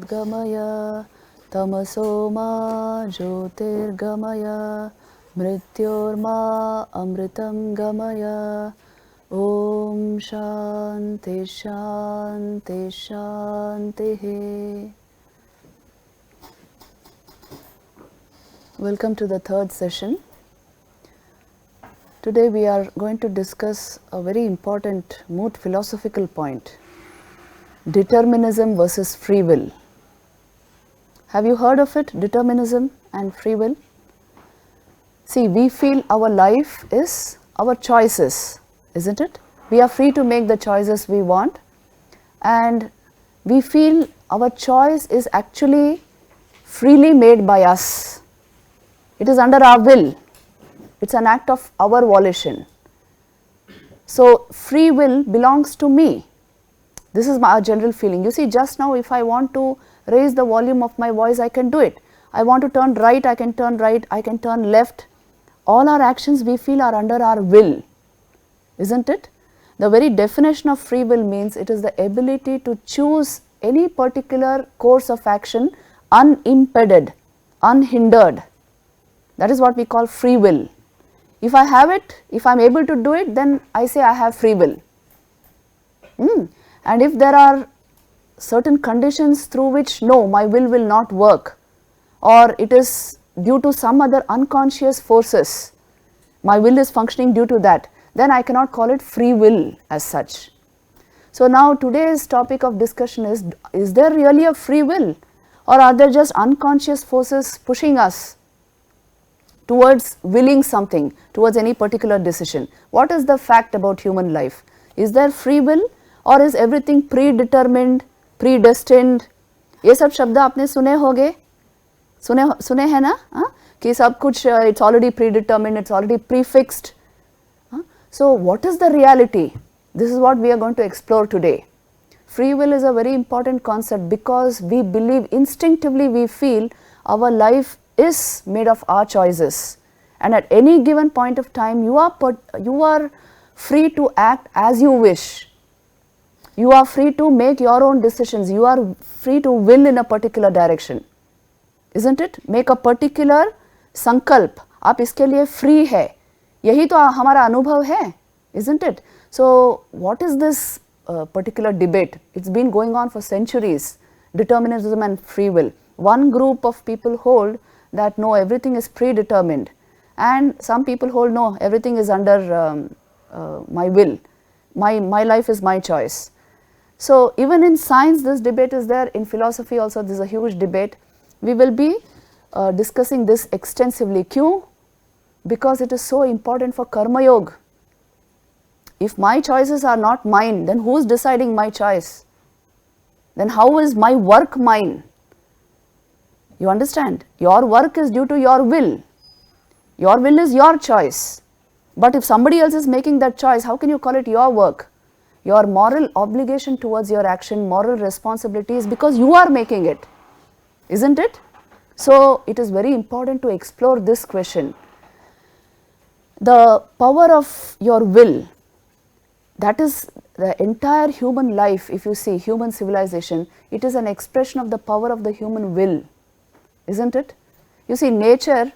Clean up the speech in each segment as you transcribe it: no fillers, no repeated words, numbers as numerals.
Jyotirgamaya Tamasoma Jyotirgamaya Mrityorma Amritam Gamaya Om Shanti Shanti Shanti. Welcome to the third session. Today we are going to discuss a very important moot philosophical point: determinism versus free will. Have you heard of it, determinism and free will? See, we feel our life is our choices, isn't it? We are free to make the choices we want, and we feel our choice is actually freely made by us. It is under our will. It's an act of our volition. So, free will belongs to me. This is my general feeling. You see, just now if I want to raise the volume of my voice, I can do it. I want to turn right, I can turn right, I can turn left. All our actions we feel are under our will, isn't it? The very definition of free will means it is the ability to choose any particular course of action unimpeded, unhindered. That is what we call free will. If I have it, if I am able to do it, then I say I have free will. And if there are certain conditions through which no, my will not work, or it is due to some other unconscious forces, my will is functioning due to that, then I cannot call it free will as such. So now today's topic of discussion is there really a free will, or are there just unconscious forces pushing us towards willing something, towards any particular decision? What is the fact about human life? Is there free will, or is everything predetermined, predestined? ये सब शब्द आपने सुने होंगे, सुने हैं ना, कि सब कुछ it's already predetermined, it's already prefixed. So what is the reality? This is what we are going to explore today. Free will is a very important concept because we believe, instinctively we feel our life is made of our choices, and at any given point of time you are free to act as you wish. You are free to make your own decisions. You are free to will in a particular direction, isn't it? Make a particular संकल्प, आप इसके लिए free है, यही तो हमारा अनुभव है, isn't it? So what is this particular debate? It's been going on for centuries, determinism and free will. One group of people hold that no, everything is predetermined, and some people hold no, everything is under my will, my life is my choice. So even in science this debate is there, in philosophy also there is a huge debate. We will be discussing this extensively. Kyun? Because it is so important for karma yoga. If my choices are not mine, then who is deciding my choice? Then how is my work mine? You understand? Your work is due to your will. Your will is your choice. But if somebody else is making that choice, how can you call it your work? Your moral obligation towards your action, moral responsibility is because you are making it, isn't it? So it is very important to explore this question. The power of your will, that is the entire human life. If you see human civilization, it is an expression of the power of the human will, isn't it? You see, nature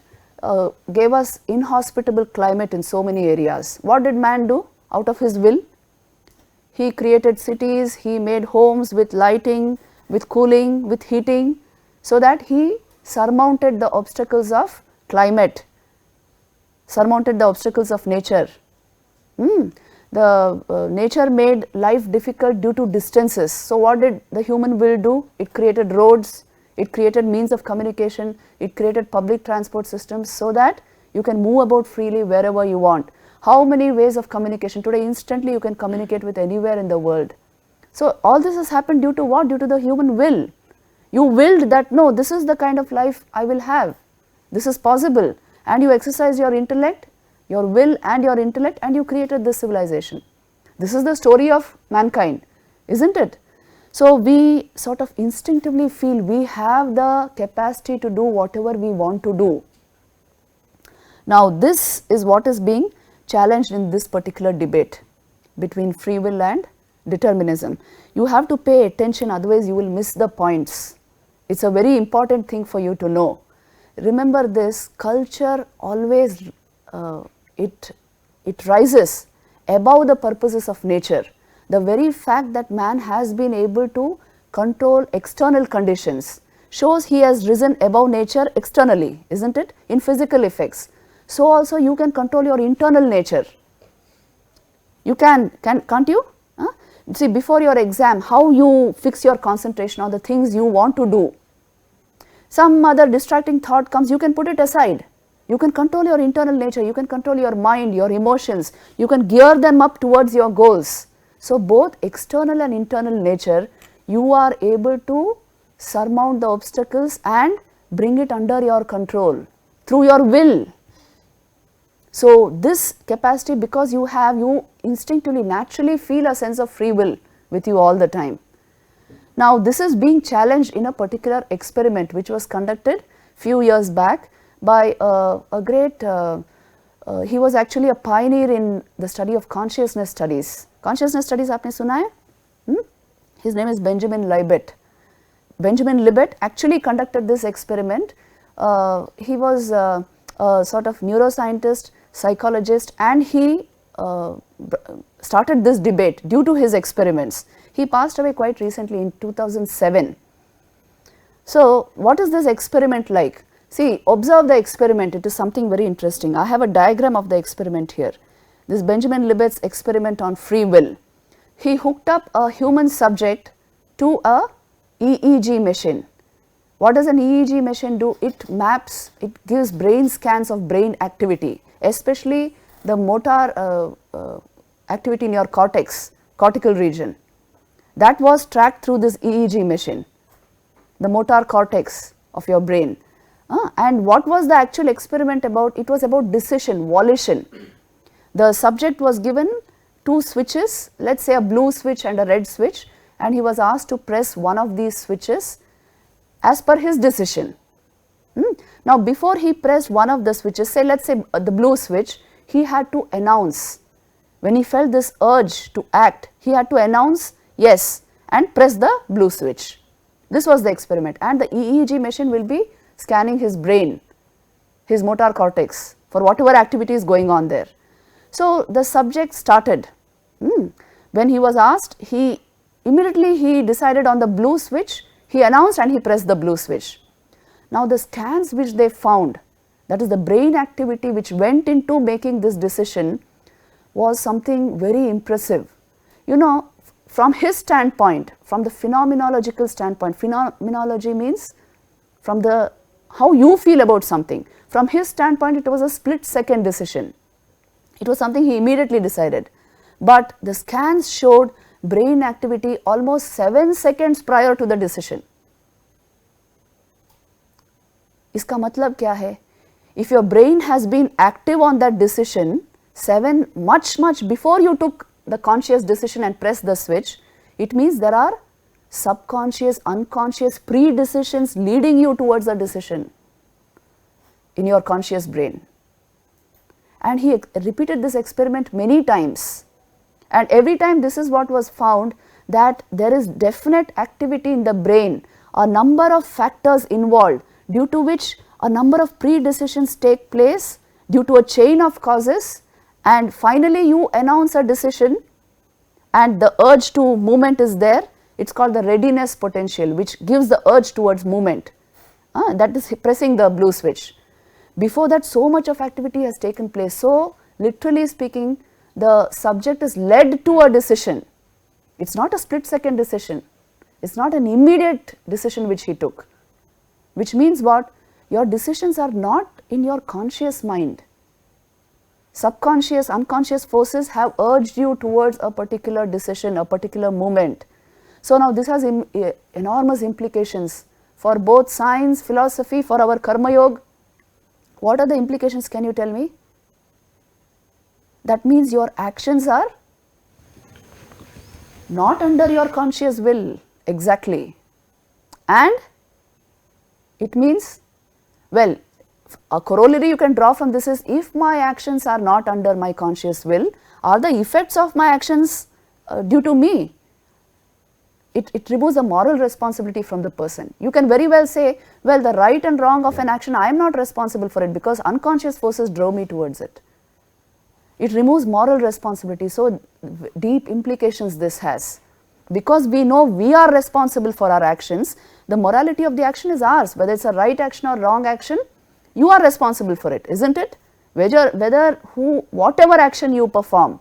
gave us inhospitable climate in so many areas. What did man do out of his will? He created cities, he made homes with lighting, with cooling, with heating, so that he surmounted the obstacles of climate, surmounted the obstacles of nature. Nature made life difficult due to distances. So what did the human will do? It created roads, it created means of communication, it created public transport systems so that you can move about freely wherever you want. How many ways of communication? Today instantly you can communicate with anywhere in the world. So all this has happened due to what? Due to the human will. You willed that no, this is the kind of life I will have. This is possible, and you exercise your intellect, your will and your intellect, and you created this civilization. This is the story of mankind, isn't it? So we sort of instinctively feel we have the capacity to do whatever we want to do. Now this is what is being challenged in this particular debate between free will and determinism. You have to pay attention, otherwise you will miss the points. It's a very important thing for you to know. Remember this, culture always it rises above the purposes of nature. The very fact that man has been able to control external conditions shows he has risen above nature externally, isn't it, in physical effects. So also you can control your internal nature. You can't you? See, before your exam, how you fix your concentration on the things you want to do. Some other distracting thought comes, you can put it aside. You can control your internal nature, you can control your mind, your emotions, you can gear them up towards your goals. So, both external and internal nature, you are able to surmount the obstacles and bring it under your control through your will. So, this capacity, because you instinctively naturally feel a sense of free will with you all the time. Now, this is being challenged in a particular experiment which was conducted few years back by a great, he was actually a pioneer in the study of consciousness studies. Consciousness studies आपने सुना है? His name is Benjamin Libet. Benjamin Libet actually conducted this experiment. He was a sort of neuroscientist, psychologist, and he started this debate due to his experiments. He passed away quite recently in 2007. So, what is this experiment like? See, observe the experiment, it is something very interesting. I have a diagram of the experiment here. This Benjamin Libet's experiment on free will. He hooked up a human subject to a EEG machine. What does an EEG machine do? It maps, it gives brain scans of brain activity, especially the motor activity in your cortical region. That was tracked through this EEG machine, the motor cortex of your brain. And what was the actual experiment about? It was about decision, volition. The subject was given two switches, let us say a blue switch and a red switch, and he was asked to press one of these switches as per his decision. Now, before he pressed one of the switches, say let us say the blue switch, he had to announce. When he felt this urge to act, he had to announce yes and press the blue switch. This was the experiment, and the EEG machine will be scanning his brain, his motor cortex, for whatever activity is going on there. So, the subject started. When he was asked, he immediately decided on the blue switch, he announced and he pressed the blue switch. Now, the scans which they found, that is the brain activity which went into making this decision, was something very impressive. You know, from his standpoint, from the phenomenological standpoint, phenomenology means from the how you feel about something. From his standpoint, it was a split second decision. It was something he immediately decided. But the scans showed brain activity almost 7 seconds prior to the decision. इसका मतलब क्या है? If your brain has been active on that decision, much before you took the conscious decision and pressed the switch, it means there are subconscious, unconscious pre-decisions leading you towards a decision in your conscious brain. And he repeated this experiment many times, and every time this is what was found, that there is definite activity in the brain, a number of factors involved due to which a number of pre-decisions take place due to a chain of causes, and finally you announce a decision and the urge to movement is there. It is called the readiness potential, which gives the urge towards movement, that is pressing the blue switch. Before that, so much of activity has taken place. So, literally speaking, the subject is led to a decision. It is not a split second decision, it is not an immediate decision which he took, which means what? Your decisions are not in your conscious mind. Subconscious, unconscious forces have urged you towards a particular decision, a particular movement. So, now this has enormous implications for both science, philosophy, for our karma yoga. What are the implications, can you tell me? That means your actions are not under your conscious will, exactly. And it means, well, a corollary you can draw from this is, if my actions are not under my conscious will, are the effects of my actions due to me? it removes the moral responsibility from the person. You can very well say, well, the right and wrong of an action, I am not responsible for it because unconscious forces drove me towards it. It removes moral responsibility. So deep implications this has. Because we know we are responsible for our actions, the morality of the action is ours. Whether it's a right action or wrong action, you are responsible for it, isn't it? Whatever action you perform,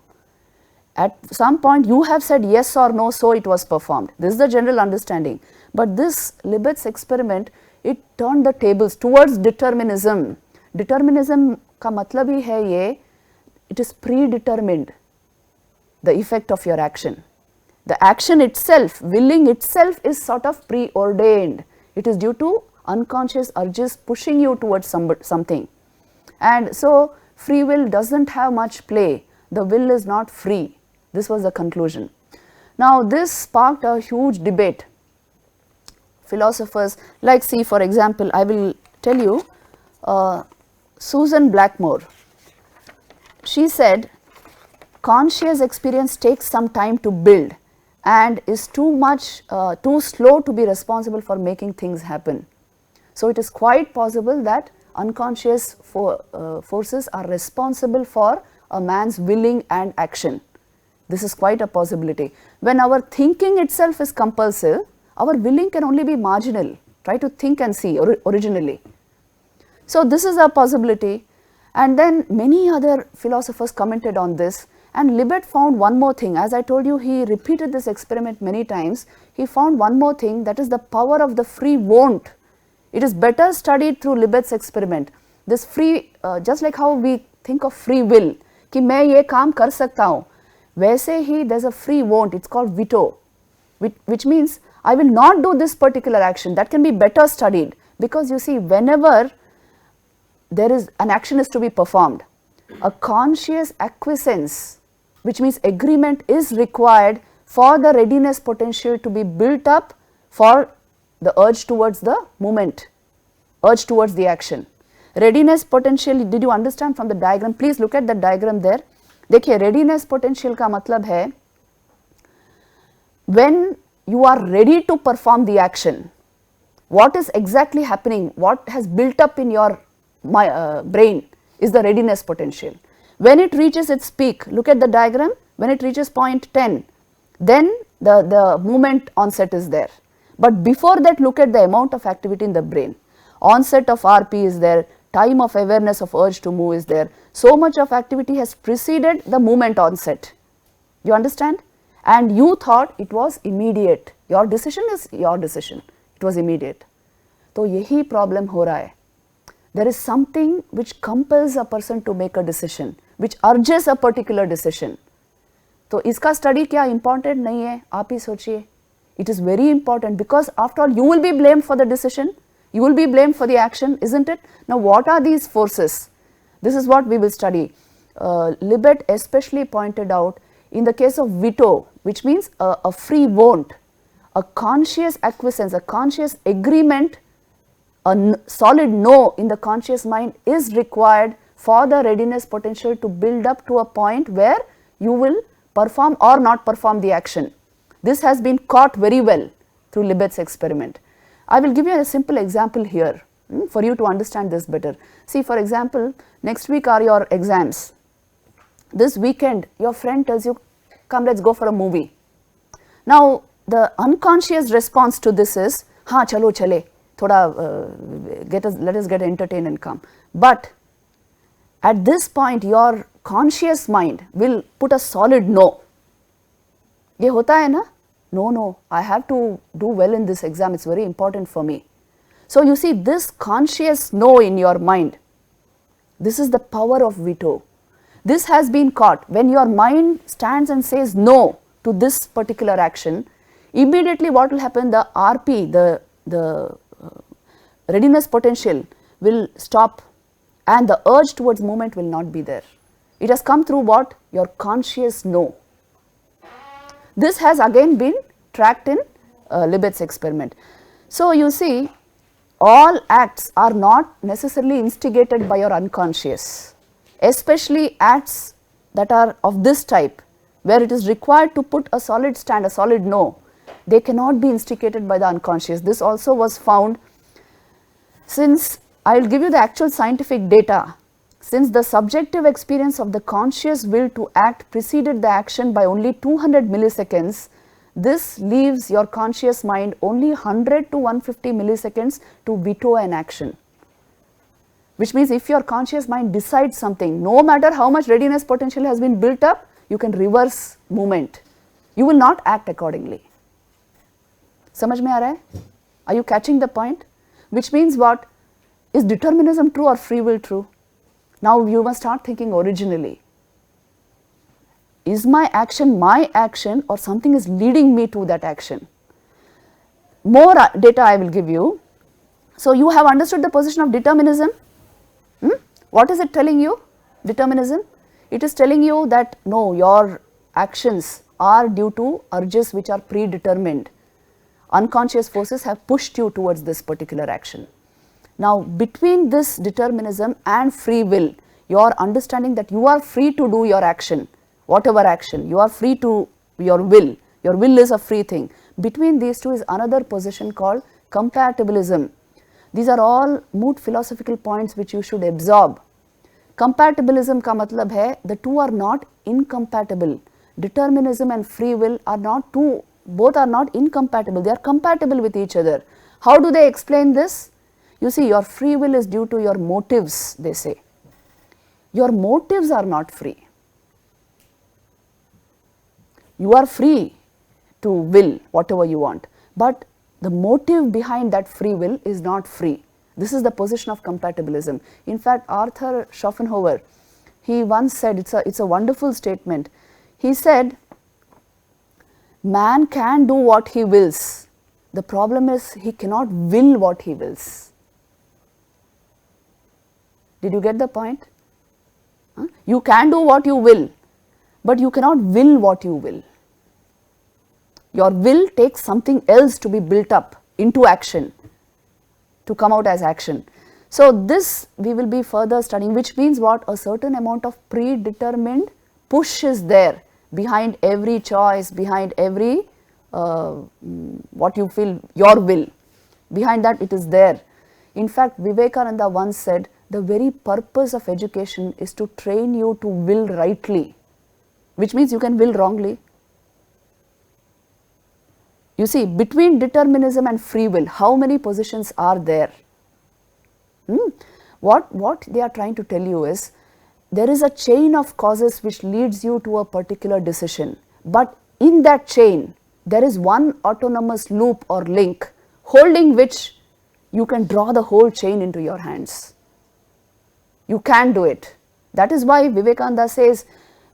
at some point you have said yes or no, so it was performed. This is the general understanding. But this Libet's experiment, it turned the tables towards determinism. Determinism का मतलब ही है ये, it is predetermined, the effect of your action. The action itself, willing itself is sort of preordained. It is due to unconscious urges pushing you towards something. And so free will doesn't have much play. The will is not free. This was the conclusion. Now this sparked a huge debate. Philosophers like, see for example, I will tell you, Susan Blackmore, she said conscious experience takes some time to build and is too slow to be responsible for making things happen. So it is quite possible that unconscious forces are responsible for a man's willing and action. This is quite a possibility. When our thinking itself is compulsive, our willing can only be marginal. Try to think and see originally. So this is a possibility, and then many other philosophers commented on this, and Libet found one more thing. As I told you, he repeated this experiment many times. He found one more thing, that is the power of the free won't. It is better studied through Libet's experiment. This free, just like how we think of free will, कि मैं ये काम कर सकता हूँ, वैसे ही there is a free won't, it's called veto, which means I will not do this particular action. That can be better studied, because you see, whenever there is an action is to be performed, a conscious acquiescence, which means agreement, is required for the readiness potential to be built up for the urge towards the movement, urge towards the action. Readiness potential, did you understand from the diagram? Please look at the diagram there. देखिए, readiness potential का मतलब है when you are ready to perform the action, what is exactly happening, what has built up in your brain is the readiness potential. When it reaches its peak, look at the diagram, when it reaches point 10, then the movement onset is there. But before that, look at the amount of activity in the brain. Onset of RP is there, time of awareness of urge to move is there. So much of activity has preceded the movement onset. You understand? And you thought it was immediate. Your decision is your decision. It was immediate. तो यही problem हो रहा है. There is something which compels a person to make a decision, which urges a particular decision. तो इसका study क्या important नहीं है? आप ही सोचिए. It is very important, because after all you will be blamed for the decision, you will be blamed for the action, isn't it? Now what are these forces? This is what we will study. Libet especially pointed out, in the case of veto, which means a free won't, a conscious acquiescence, a conscious agreement, a solid no in the conscious mind is required for the readiness potential to build up to a point where you will perform or not perform the action. This has been caught very well through Libet's experiment. I will give you a simple example here for you to understand this better. See, for example, next week are your exams. This weekend your friend tells you, come, let's go for a movie. Now the unconscious response to this is, हाँ चलो चले, थोड़ा let us get entertained and come. But at this point your conscious mind will put a solid no. ये होता है ना? No, I have to do well in this exam, it's very important for me. So you see, this conscious no in your mind, this is the power of veto. This has been caught. When your mind stands and says no to this particular action, immediately what will happen? The RP, the readiness potential will stop, and the urge towards movement will not be there. It has come through what? Your conscious no. This has again been tracked in Libet's experiment. So you see, all acts are not necessarily instigated by your unconscious, especially acts that are of this type, where it is required to put a solid stand, a solid no. They cannot be instigated by the unconscious. This also was found, since I will give you the actual scientific data. Since the subjective experience of the conscious will to act preceded the action by only 200 milliseconds, this leaves your conscious mind only 100 to 150 milliseconds to veto an action. Which means if your conscious mind decides something, no matter how much readiness potential has been built up, you can reverse movement. You will not act accordingly. समझ में आ रहा है? Are you catching the point? Which means what? Is determinism true or free will true? Now you must start thinking originally. Is my action or something is leading me to that action? More data I will give you. So you have understood the position of determinism. What is it telling you? Determinism. It is telling you that no, your actions are due to urges which are predetermined. Unconscious forces have pushed you towards this particular action. Now, between this determinism and free will, your understanding that you are free to do your action, whatever action, you are free to your will is a free thing. Between these two is another position called compatibilism. These are all moot philosophical points which you should absorb. Compatibilism का मतलब है the two are not incompatible. Determinism and free will are not two, both are not incompatible, they are compatible with each other. How do they explain this? You see, your free will is due to your motives, they say. Your motives are not free. You are free to will whatever you want, but the motive behind that free will is not free. This is the position of compatibilism. In fact, Arthur Schopenhauer, he once said, it's a wonderful statement. He said, man can do what he wills. The problem is he cannot will what he wills. Did you get the point? You can do what you will, but you cannot will what you will. Your will takes something else to be built up into action, to come out as action. So this we will be further studying, which means what? A certain amount of predetermined push is there behind every choice, behind every what you feel, your will. Behind that it is there. In fact, Vivekananda once said, the very purpose of education is to train you to will rightly, which means you can will wrongly. You see, between determinism and free will, how many positions are there? What they are trying to tell you is, there is a chain of causes which leads you to a particular decision, but in that chain, there is one autonomous loop or link, holding which you can draw the whole chain into your hands. You can do it. That is why Vivekananda says,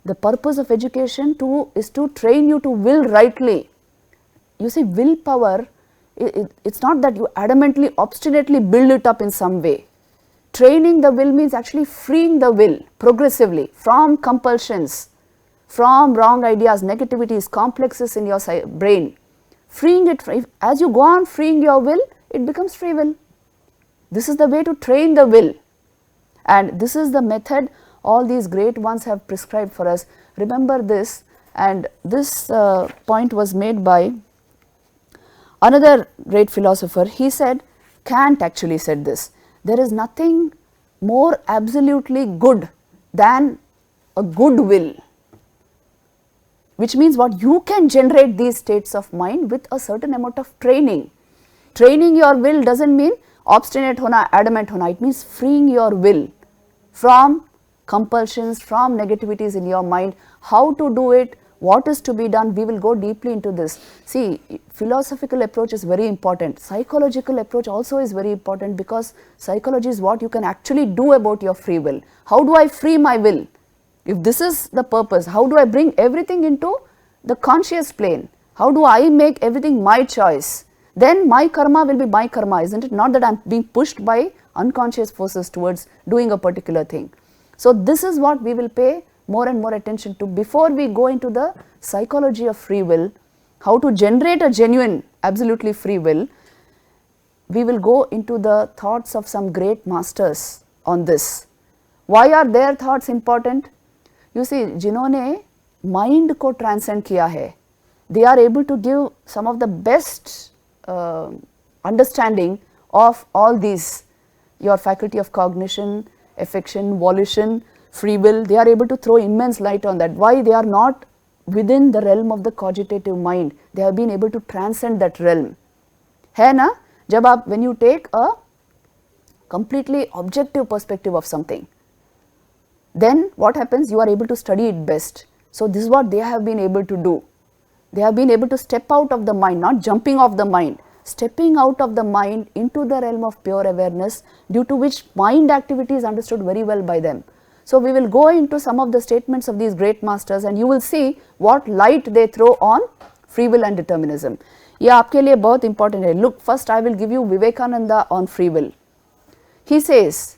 the purpose of education is to train you to will rightly. You see, willpower, it's not that you adamantly, obstinately build it up in some way. Training the will means actually freeing the will progressively from compulsions, from wrong ideas, negativities, complexes in your brain. Freeing it, as you go on freeing your will, it becomes free will. This is the way to train the will. And this is the method all these great ones have prescribed for us. Remember this, and this point was made by another great philosopher. He said, Kant actually said this, there is nothing more absolutely good than a good will. Which means what? You can generate these states of mind with a certain amount of training. Training your will doesn't mean obstinate hona, adamant hona, it means freeing your will from compulsions, from negativities in your mind. How to do it, what is to be done, we will go deeply into this. See, philosophical approach is very important. Psychological approach also is very important, because psychology is what you can actually do about your free will. How do I free my will? If this is the purpose, how do I bring everything into the conscious plane? How do I make everything my choice? Then my karma will be my karma, isn't it? Not that I am being pushed by unconscious forces towards doing a particular thing. So this is what we will pay more and more attention to before we go into the psychology of free will, how to generate a genuine, absolutely free will. We will go into the thoughts of some great masters on this. Why are their thoughts important? You see, जिन्होंने mind को transcend किया है, they are able to give some of the best understanding of all these, your faculty of cognition, affection, volition, free will. They are able to throw immense light on that. Why they are not within the realm of the cogitative mind, they have been able to transcend that realm. है ना, जब आप when you take a completely objective perspective of something, then what happens, you are able to study it best. So this is what they have been able to do. They have been able to step out of the mind, not jumping off the mind, stepping out of the mind into the realm of pure awareness, due to which mind activity is understood very well by them. So we will go into some of the statements of these great masters and you will see what light they throw on free will and determinism. ये आपके लिए बहुत important है. Look, first I will give you Vivekananda on free will. He says,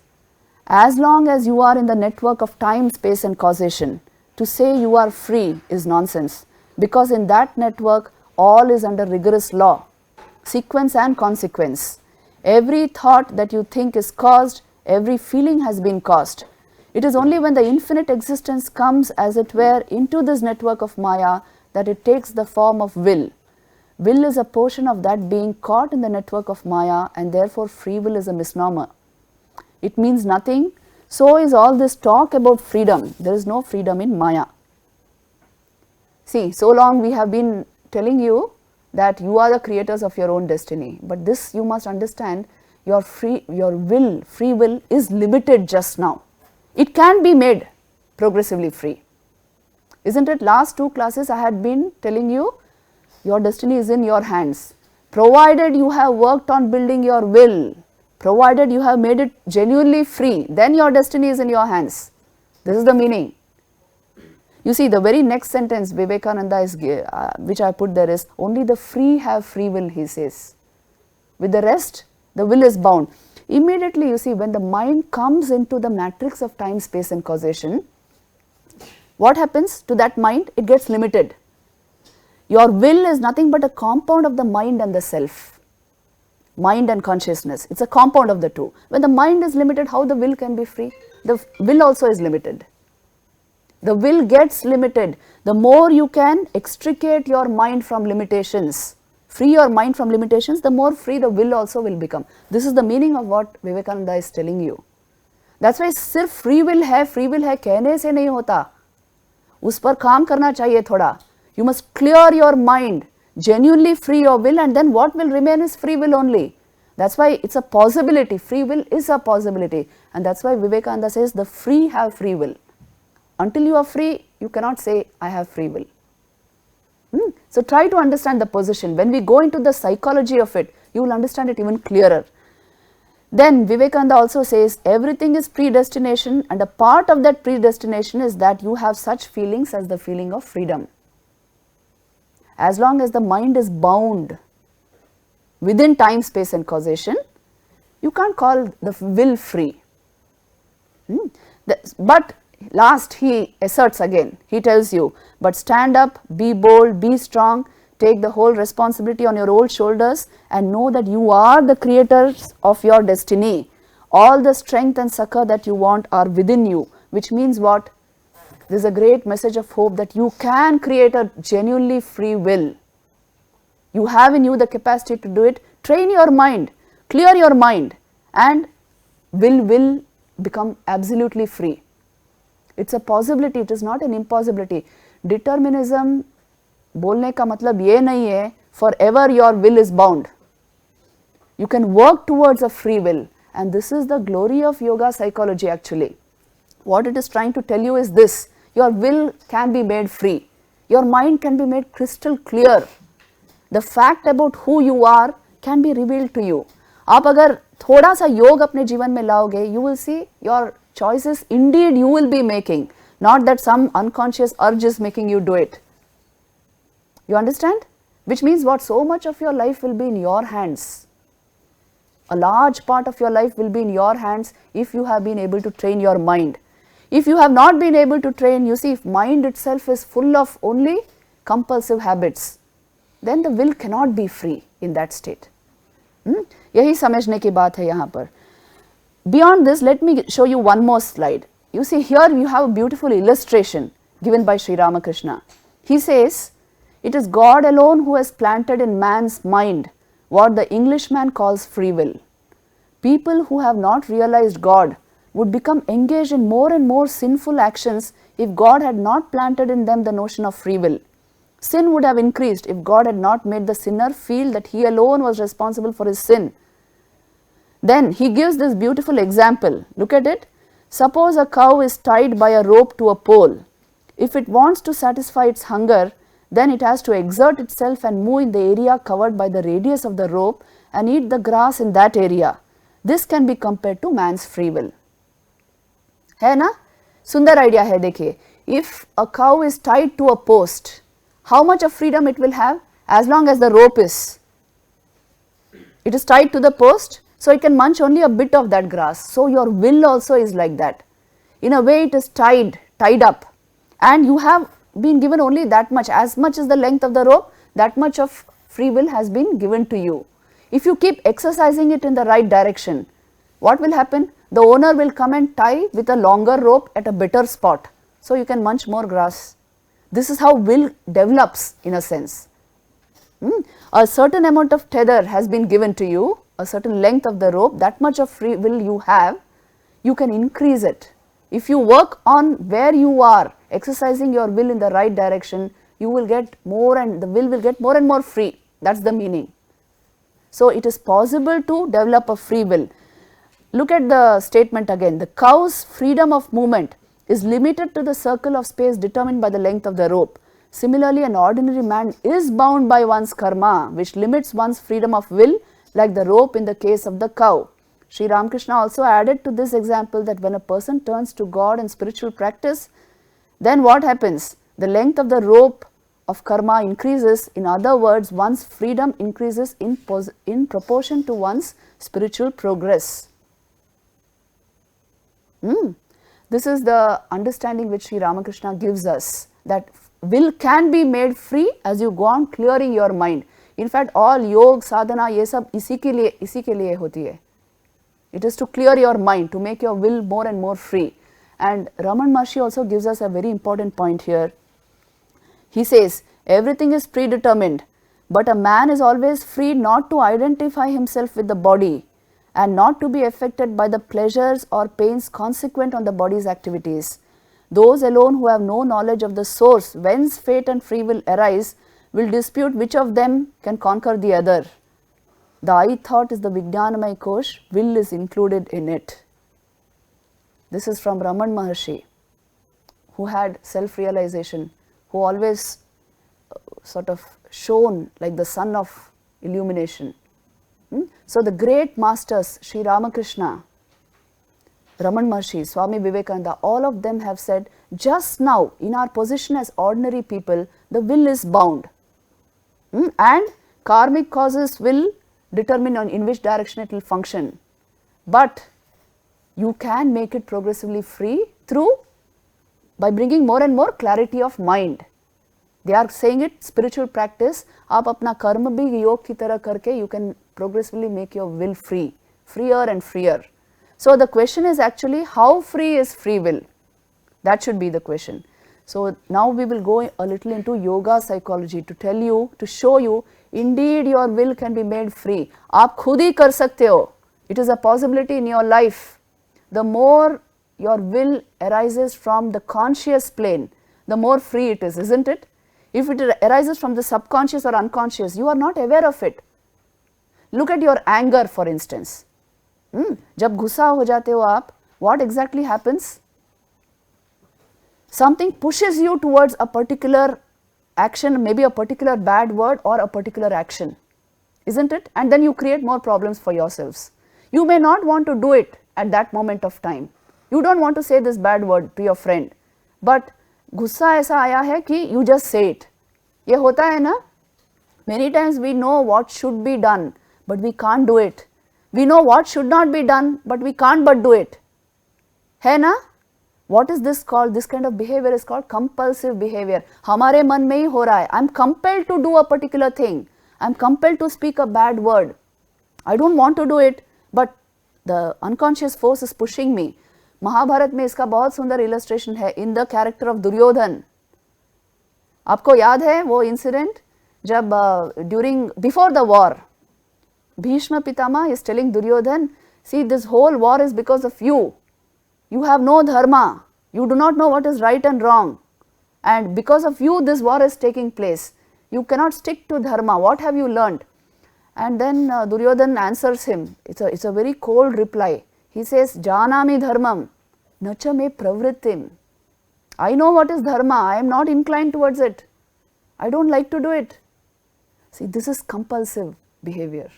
as long as you are in the network of time, space and causation, to say you are free is nonsense, because in that network all is under rigorous law, sequence and consequence. Every thought that you think is caused, every feeling has been caused. It is only when the infinite existence comes, as it were, into this network of Maya that it takes the form of will. Will is a portion of that being caught in the network of Maya, and therefore free will is a misnomer. It means nothing. So is all this talk about freedom. There is no freedom in Maya. See, so long we have been telling you that you are the creators of your own destiny, but this you must understand, your free will is limited just now. It can be made progressively free. Isn't it? Last two classes I had been telling you, your destiny is in your hands, provided you have worked on building your will, provided you have made it genuinely free, then your destiny is in your hands. This is the meaning. You see, the very next sentence Vivekananda is, which I put there, is only the free have free will, he says. With the rest, the will is bound. Immediately, you see, when the mind comes into the matrix of time, space and causation, what happens to that mind? It gets limited. Your will is nothing but a compound of the mind and the self. Mind and consciousness, it's a compound of the two. When the mind is limited, how the will can be free? The will also is limited. The will gets limited. The more you can extricate your mind from limitations, free your mind from limitations, the more free the will also will become. This is the meaning of what Vivekananda is telling you. That's why सिर्फ free will है कहने से नहीं होता, उस पर काम करना चाहिए थोड़ा. You must clear your mind, genuinely free your will, and then what will remain is free will only. That's why it's a possibility. Free will is a possibility, and that's why Vivekananda says the free have free will. Until you are free, you cannot say I have free will. So try to understand the position. When we go into the psychology of it, you will understand it even clearer. Then Vivekananda also says everything is predestination, and a part of that predestination is that you have such feelings as the feeling of freedom. As long as the mind is bound within time, space and causation, you can't call the will free. But last he asserts again, he tells you, but stand up, be bold, be strong, take the whole responsibility on your own shoulders and know that you are the creators of your destiny. All the strength and succor that you want are within you, which means what? This is a great message of hope that you can create a genuinely free will. You have in you the capacity to do it. Train your mind, clear your mind, and will become absolutely free. It's a possibility, it is not an impossibility. Determinism बोलने का मतलब ये नहीं है forever your will is bound. You can work towards a free will, and this is the glory of yoga psychology actually. What it is trying to tell you is this: your will can be made free. Your mind can be made crystal clear. The fact about who you are can be revealed to you. आप अगर थोड़ा सा योग अपने जीवन में लाओगे, you will see your choices indeed you will be making, not that some unconscious urge is making you do it. You understand? Which means what? So much of your life will be in your hands. A large part of your life will be in your hands if you have been able to train your mind. If you have not been able to train, you see, if mind itself is full of only compulsive habits, then the will cannot be free in that state. यही समझने की बात है यहाँ पर. Beyond this, let me show you one more slide. You see, here you have a beautiful illustration given by Sri Ramakrishna. He says, It is God alone who has planted in man's mind what the Englishman calls free will. People who have not realized God would become engaged in more and more sinful actions if God had not planted in them the notion of free will. Sin would have increased if God had not made the sinner feel that he alone was responsible for his sin. Then he gives this beautiful example. Look at it. Suppose a cow is tied by a rope to a pole. If it wants to satisfy its hunger, then it has to exert itself and move in the area covered by the radius of the rope and eat the grass in that area. This can be compared to man's free will. है ना? सुंदर idea है देखिए. If a cow is tied to a post, how much of freedom it will have? As long as the rope is. It is tied to the post, so it can munch only a bit of that grass. So your will also is like that. In a way it is tied up, and you have been given only that much. As much as the length of the rope, that much of free will has been given to you. If you keep exercising it in the right direction, what will happen? The owner will come and tie with a longer rope at a better spot, so you can munch more grass. This is how will develops in a sense. A certain amount of tether has been given to you, a certain length of the rope, that much of free will you have, you can increase it. If you work on where you are, exercising your will in the right direction, you will get more, and the will get more and more free. That's the meaning. So it is possible to develop a free will. Look at the statement again. The cow's freedom of movement is limited to the circle of space determined by the length of the rope. Similarly, an ordinary man is bound by one's karma, which limits one's freedom of will, like the rope in the case of the cow. Sri Ramakrishna also added to this example that when a person turns to God in spiritual practice, then what happens? The length of the rope of karma increases. In other words, one's freedom increases in proportion to one's spiritual progress. This is the understanding which Sri Ramakrishna gives us, that will can be made free as you go on clearing your mind. In fact, all yoga, sadhana, ये सब इसी के लिए होती है. It is to clear your mind, to make your will more and more free. And Raman Maharshi also gives us a very important point here. He says, everything is predetermined, but a man is always free not to identify himself with the body and not to be affected by the pleasures or pains consequent on the body's activities. Those alone who have no knowledge of the source whence fate and free will arise will dispute which of them can conquer the other. The I thought is the Vijnanamaya Kosh, will is included in it. This is from Raman Maharshi, who had self-realization, who always sort of shone like the sun of illumination. So the great masters, Sri Ramakrishna, Raman Maharshi, Swami Vivekananda, all of them have said, just now in our position as ordinary people, the will is bound. And karmic causes will determine in which direction it will function. But you can make it progressively free by bringing more and more clarity of mind. They are saying it spiritual practice. आप अपना कर्म भी योग की तरह करके you can progressively make your will free, freer and freer. So the question is actually, how free is free will? That should be the question. So now we will go a little into yoga psychology to tell you, to show you, indeed your will can be made free. आप खुद ही कर सकते हो. It is a possibility in your life. The more your will arises from the conscious plane, the more free it is, isn't it? If it arises from the subconscious or unconscious, you are not aware of it. Look at your anger, for instance. जब गुस्सा हो जाते हो आप, what exactly happens? Something pushes you towards a particular action, maybe a particular bad word or a particular action, isn't it? And then you create more problems for yourselves. You may not want to do it at that moment of time. You don't want to say this bad word to your friend, but गुस्सा ऐसा आया है कि you just say it. ये होता है ना? Many times we know what should be done, but we can't do it. We know what should not be done, but we can't but do it. है ना? What is this called? This kind of behavior is called compulsive behavior. हमारे मन में ही हो रहा है. I'm compelled to do a particular thing. I'm compelled to speak a bad word. I don't want to do it, but the unconscious force is pushing me. Mahabharat में इसका बहुत सुंदर illustration है in the character of Duryodhan. आपको याद है वो incident जब before the war Bhishma Pitama is telling Duryodhan, see, this whole war is because of you. You have no dharma. You do not know what is right and wrong. And because of you, this war is taking place. You cannot stick to dharma. What have you learned? And then Duryodhan answers him. It's a very cold reply. He says, Janami dharmam, nacha me pravrittim. I know what is dharma. I am not inclined towards it. I don't like to do it. See, this is compulsive behavior.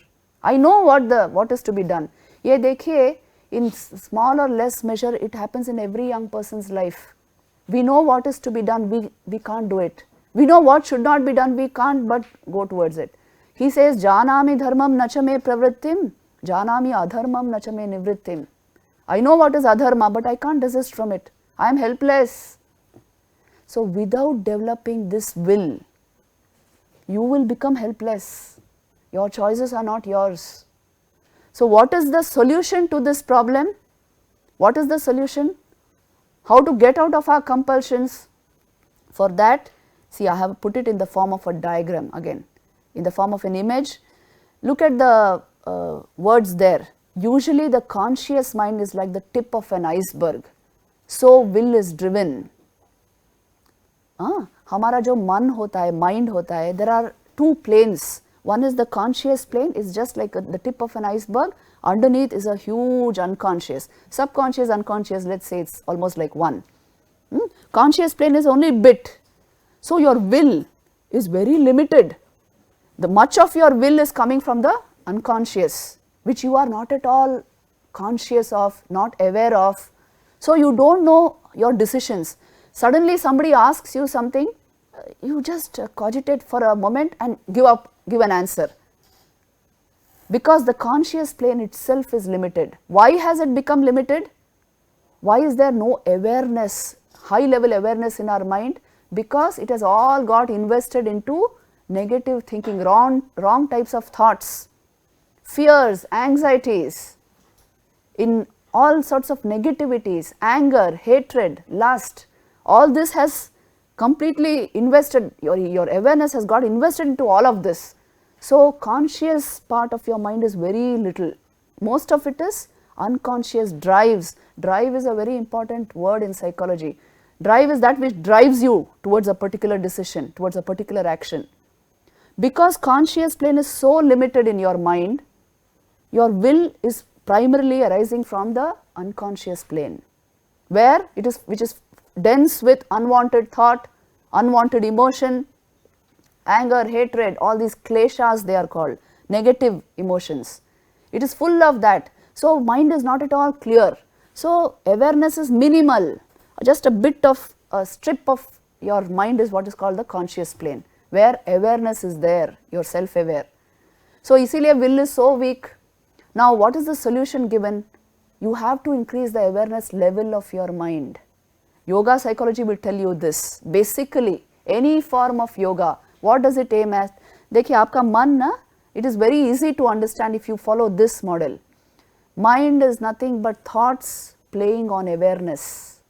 I know what is to be done. ये देखिए, in small or less measure, it happens in every young person's life. We know what is to be done, we can't do it. We know what should not be done, we can't but go towards it. He says, Janami dharmam nacha me pravrittim, janami adharmam nacha me nivrittim. I know what is adharma, but I can't desist from it. I am helpless. So without developing this will, you will become helpless. Your choices are not yours. So what is the solution to this problem? What is the solution? How to get out of our compulsions? For that, see, I have put it in the form of a diagram again, in the form of an image. Look at the words there. Usually the conscious mind is like the tip of an iceberg. So will is driven. हमारा जो मन होता है, mind होता है, there are two planes. One is the conscious plane, is just like the tip of an iceberg. Underneath is a huge unconscious. Subconscious, unconscious, let's say it's almost like one. Conscious plane is only bit. So your will is very limited. The much of your will is coming from the unconscious, which you are not at all conscious of, not aware of. So you don't know your decisions. Suddenly somebody asks you something, you just cogitate for a moment and give an answer. Because the conscious plane itself is limited. Why has it become limited? Why is there no awareness, high level awareness in our mind? Because it has all got invested into negative thinking, wrong types of thoughts, fears, anxieties, in all sorts of negativities, anger, hatred, lust. All this has completely invested, your awareness has got invested into all of this. So conscious part of your mind is very little. Most of it is unconscious drives. Drive is a very important word in psychology. Drive is that which drives you towards a particular decision, towards a particular action. Because conscious plane is so limited in your mind, your will is primarily arising from the unconscious plane, which is dense with unwanted thought, unwanted emotion, anger, hatred, all these kleshas they are called, negative emotions. It is full of that. So mind is not at all clear. So awareness is minimal. Just a bit of a strip of your mind is what is called the conscious plane, where awareness is there, you are self-aware. So इसीलिए will is so weak. Now what is the solution given? You have to increase the awareness level of your mind. Yoga psychology will tell you this. Basically, any form of yoga, what does it aim at? देखिए आपका मन ना, it is very easy to understand if you follow this model. Mind is nothing but thoughts playing on awareness.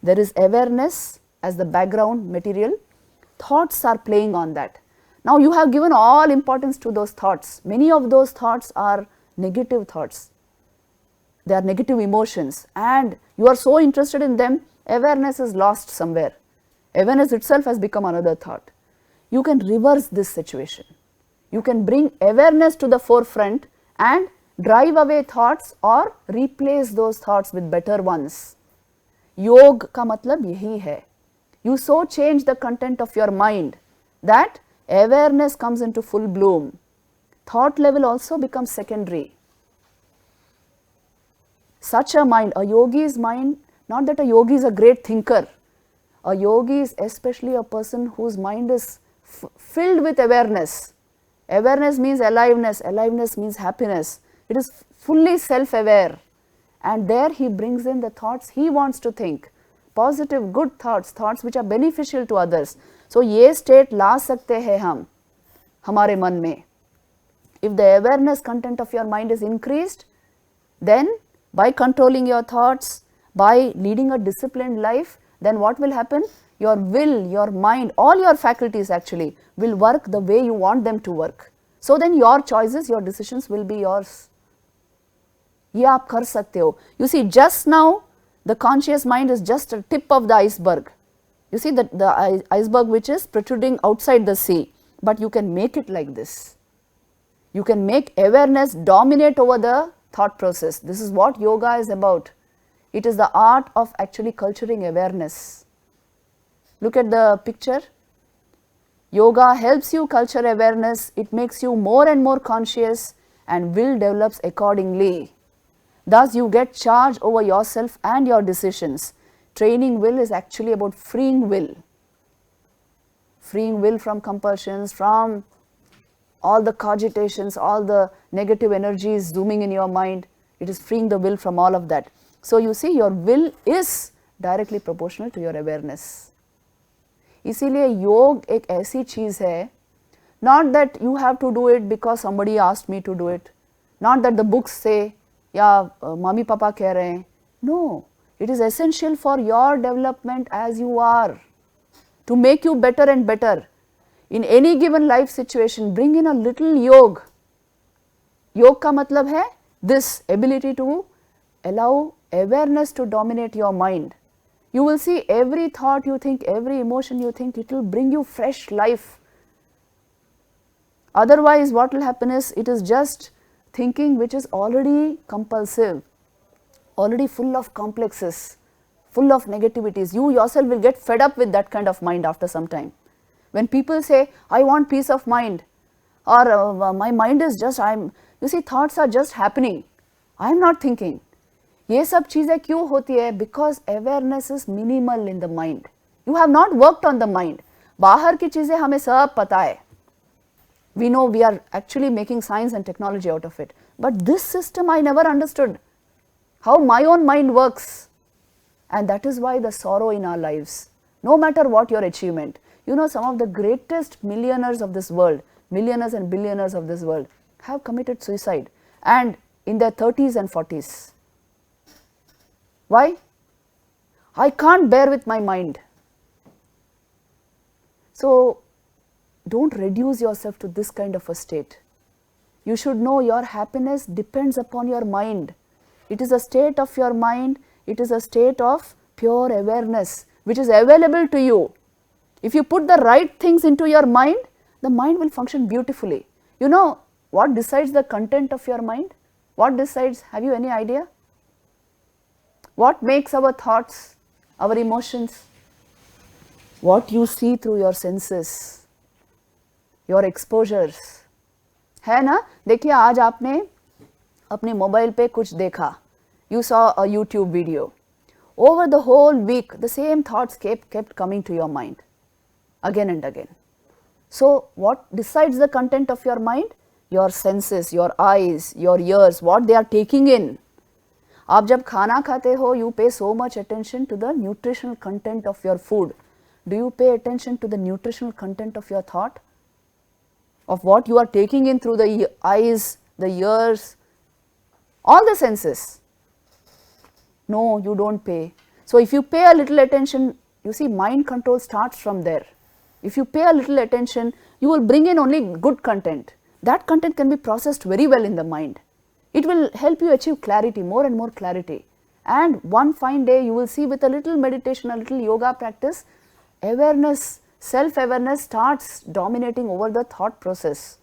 There is awareness as the background material. Thoughts are playing on that. Now you have given all importance to those thoughts. Many of those thoughts are negative thoughts. They are negative emotions and you are so interested in them, awareness is lost somewhere. Awareness itself has become another thought. You can reverse this situation. You can bring awareness to the forefront and drive away thoughts or replace those thoughts with better ones. योग का मतलब यही है. You so change the content of your mind that awareness comes into full bloom. Thought level also becomes secondary. Such a mind, a yogi's mind, not that a yogi is a great thinker. A yogi is especially a person whose mind is filled with awareness. Awareness means aliveness, aliveness means happiness. It is fully self-aware. And there he brings in the thoughts he wants to think. Positive, good thoughts, thoughts which are beneficial to others. So ये state ला सकते हैं हम हमारे मन में. If the awareness content of your mind is increased, then by controlling your thoughts, by leading a disciplined life, then what will happen? your will, your mind, all your faculties actually will work the way you want them to work. So then your choices, your decisions will be yours. ये आप कर सकते हो. You see, just now the conscious mind is just a tip of the iceberg. You see the iceberg which is protruding outside the sea, but you can make it like this. You can make awareness dominate over the thought process. This is what yoga is about. It is the art of actually culturing awareness. Look at the picture. Yoga helps you culture awareness. It makes you more and more conscious, and will develops accordingly. Thus, you get charge over yourself and your decisions. Training will is actually about freeing will. Freeing will from compulsions, from all the cogitations, all the negative energies zooming in your mind. It is freeing the will from all of that. So, you see, your will is directly proportional to your awareness. इसीलिए योग एक ऐसी चीज़ है, not that you have to do it because somebody asked me to do it, not that the books say या mummy papa कह रहे हैं. No, it is essential for your development as you are, to make you better and better. In any given life situation, bring in a little yoga. योग का मतलब है this ability to allow awareness to dominate your mind. You will see every thought you think, every emotion you think, it will bring you fresh life. Otherwise, what will happen is, it is just thinking which is already compulsive, already full of complexes, full of negativities. You yourself will get fed up with that kind of mind after some time. When people say, I want peace of mind, or my mind is just, you see, thoughts are just happening. I am not thinking. ये सब चीज़ें क्यों होती है? Because awareness is minimal in the mind. You have not worked on the mind. बाहर की चीज़ें हमें सब पता है. We know we are actually making science and technology out of it. But this system I never understood. How my own mind works. And that is why the sorrow in our lives. No matter what your achievement. You know, some of the greatest millionaires of this world, millionaires and billionaires of this world, have committed suicide. And in their 30s and 40s. Why? I can't bear with my mind. So, don't reduce yourself to this kind of a state. You should know your happiness depends upon your mind. It is a state of your mind, it is a state of pure awareness which is available to you. If you put the right things into your mind, the mind will function beautifully. You know what decides the content of your mind? What decides? Have you any idea? What makes our thoughts, our emotions? What you see through your senses, your exposures. है ना? देखिए आज आपने अपने mobile पे कुछ देखा. You saw a YouTube video. Over the whole week, the same thoughts kept coming to your mind again and again. So, what decides the content of your mind? Your senses, your eyes, your ears, what they are taking in. आप जब खाना खाते हो, you pay so much attention to the nutritional content of your food. Do you pay attention to the nutritional content of your thought? Of what you are taking in through the eyes, the ears, all the senses? No, you don't pay. So, if you pay a little attention, you see mind control starts from there. If you pay a little attention, you will bring in only good content. That content can be processed very well in the mind. It will help you achieve clarity, more and more clarity. And one fine day you will see with a little meditation, a little yoga practice, awareness, self-awareness starts dominating over the thought process.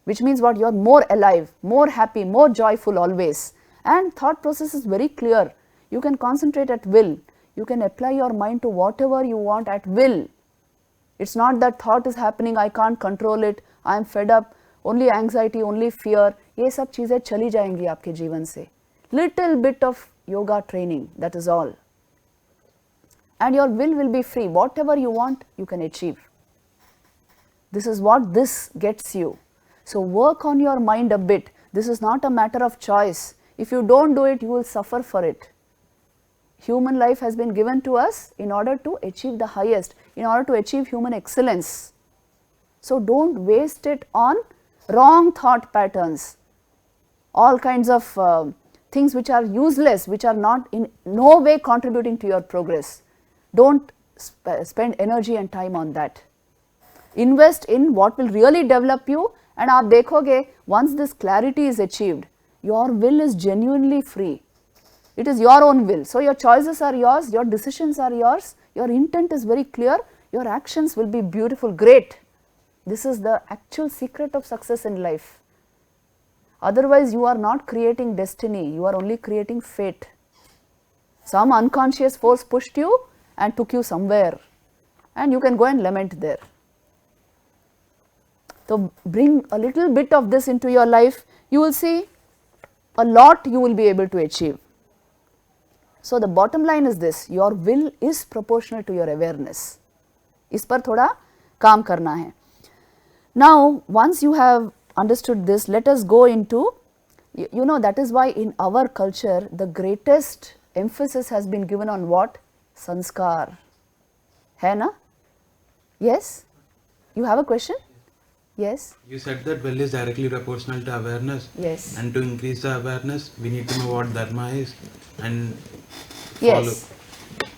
Which means what? You are more alive, more happy, more joyful always. And thought process is very clear. You can concentrate at will. You can apply your mind to whatever you want at will. It's not that thought is happening, I can't control it, I am fed up, only anxiety, only fear. ये सब चीज़ें चली जाएंगी आपके जीवन से. Little bit of yoga training, that is all. And your will be free. Whatever you want, you can achieve. This is what this gets you. So work on your mind a bit. This is not a matter of choice. If you don't do it, you will suffer for it. Human life has been given to us in order to achieve the highest, in order to achieve human excellence. So don't waste it on wrong thought patterns, all kinds of things which are useless, which are not in no way contributing to your progress. Don't spend energy and time on that. Invest in what will really develop you, and आप देखोगे once this clarity is achieved, your will is genuinely free. It is your own will. So your choices are yours, your decisions are yours, your intent is very clear, your actions will be beautiful, great. This is the actual secret of success in life. Otherwise, you are not creating destiny, you are only creating fate. Some unconscious force pushed you and took you somewhere, and you can go and lament there. So bring a little bit of this into your life, you will see a lot you will be able to achieve. So the bottom line is this, your will is proportional to your awareness. इस पर थोड़ा काम करना है. Now once you have understood this, let us go into, you know, that is why in our culture the greatest emphasis has been given on what? Sanskar. है ना? Yes? You have a question? Yes? You said that will is directly proportional to awareness. Yes. And to increase the awareness, we need to know what dharma is and follow. Yes.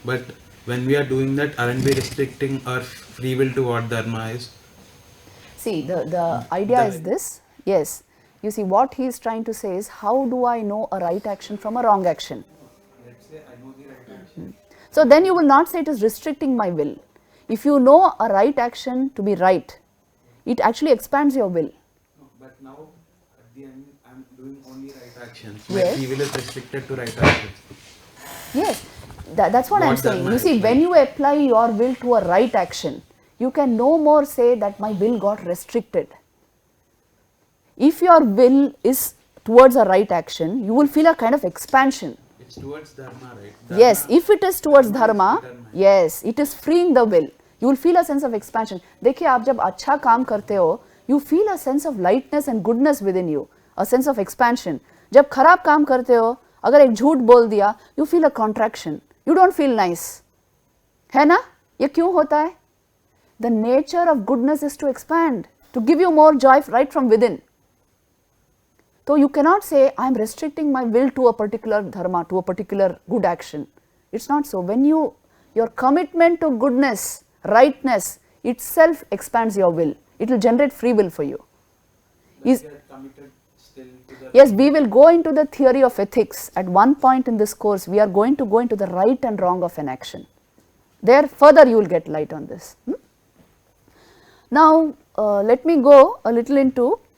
But when we are doing that, aren't we restricting our free will to what dharma is? See, the idea is this. Yes. You see, what he is trying to say is, how do I know a right action from a wrong action? Let's say I know the right action. So then you will not say it is restricting my will. If you know a right action to be right, it actually expands your will. No, but now at the end, I'm doing only right actions. Yes. My free will is restricted to right actions. Yes, that's what I am What saying. dharma You see, is, when right? you apply your will to a right action, you can no more say that my will got restricted. If your will is towards a right action, you will feel a kind of expansion. It's towards dharma, right? Yes, if it is towards dharma is dharma, dharma. yes, it is freeing the will. You will feel a sense of expansion. देखिए आप जब अच्छा काम करते हो, you feel a sense of lightness and goodness within you, a sense of expansion. जब खराब काम करते हो, अगर एक झूठ बोल दिया, you feel a contraction. You don't feel nice. है ना? ये क्यों होता है? The nature of goodness is to expand, to give you more joy right from within. So you cannot say, I am restricting my will to a particular dharma, to a particular good action. It's not so. When your commitment to goodness, rightness itself expands your will. It will generate free will for you. But we are committed still to the Yes, we will go into the theory of ethics. At one point in this course, we are going to go into the right and wrong of an action. There further you will get light on this. Now, let me go a little into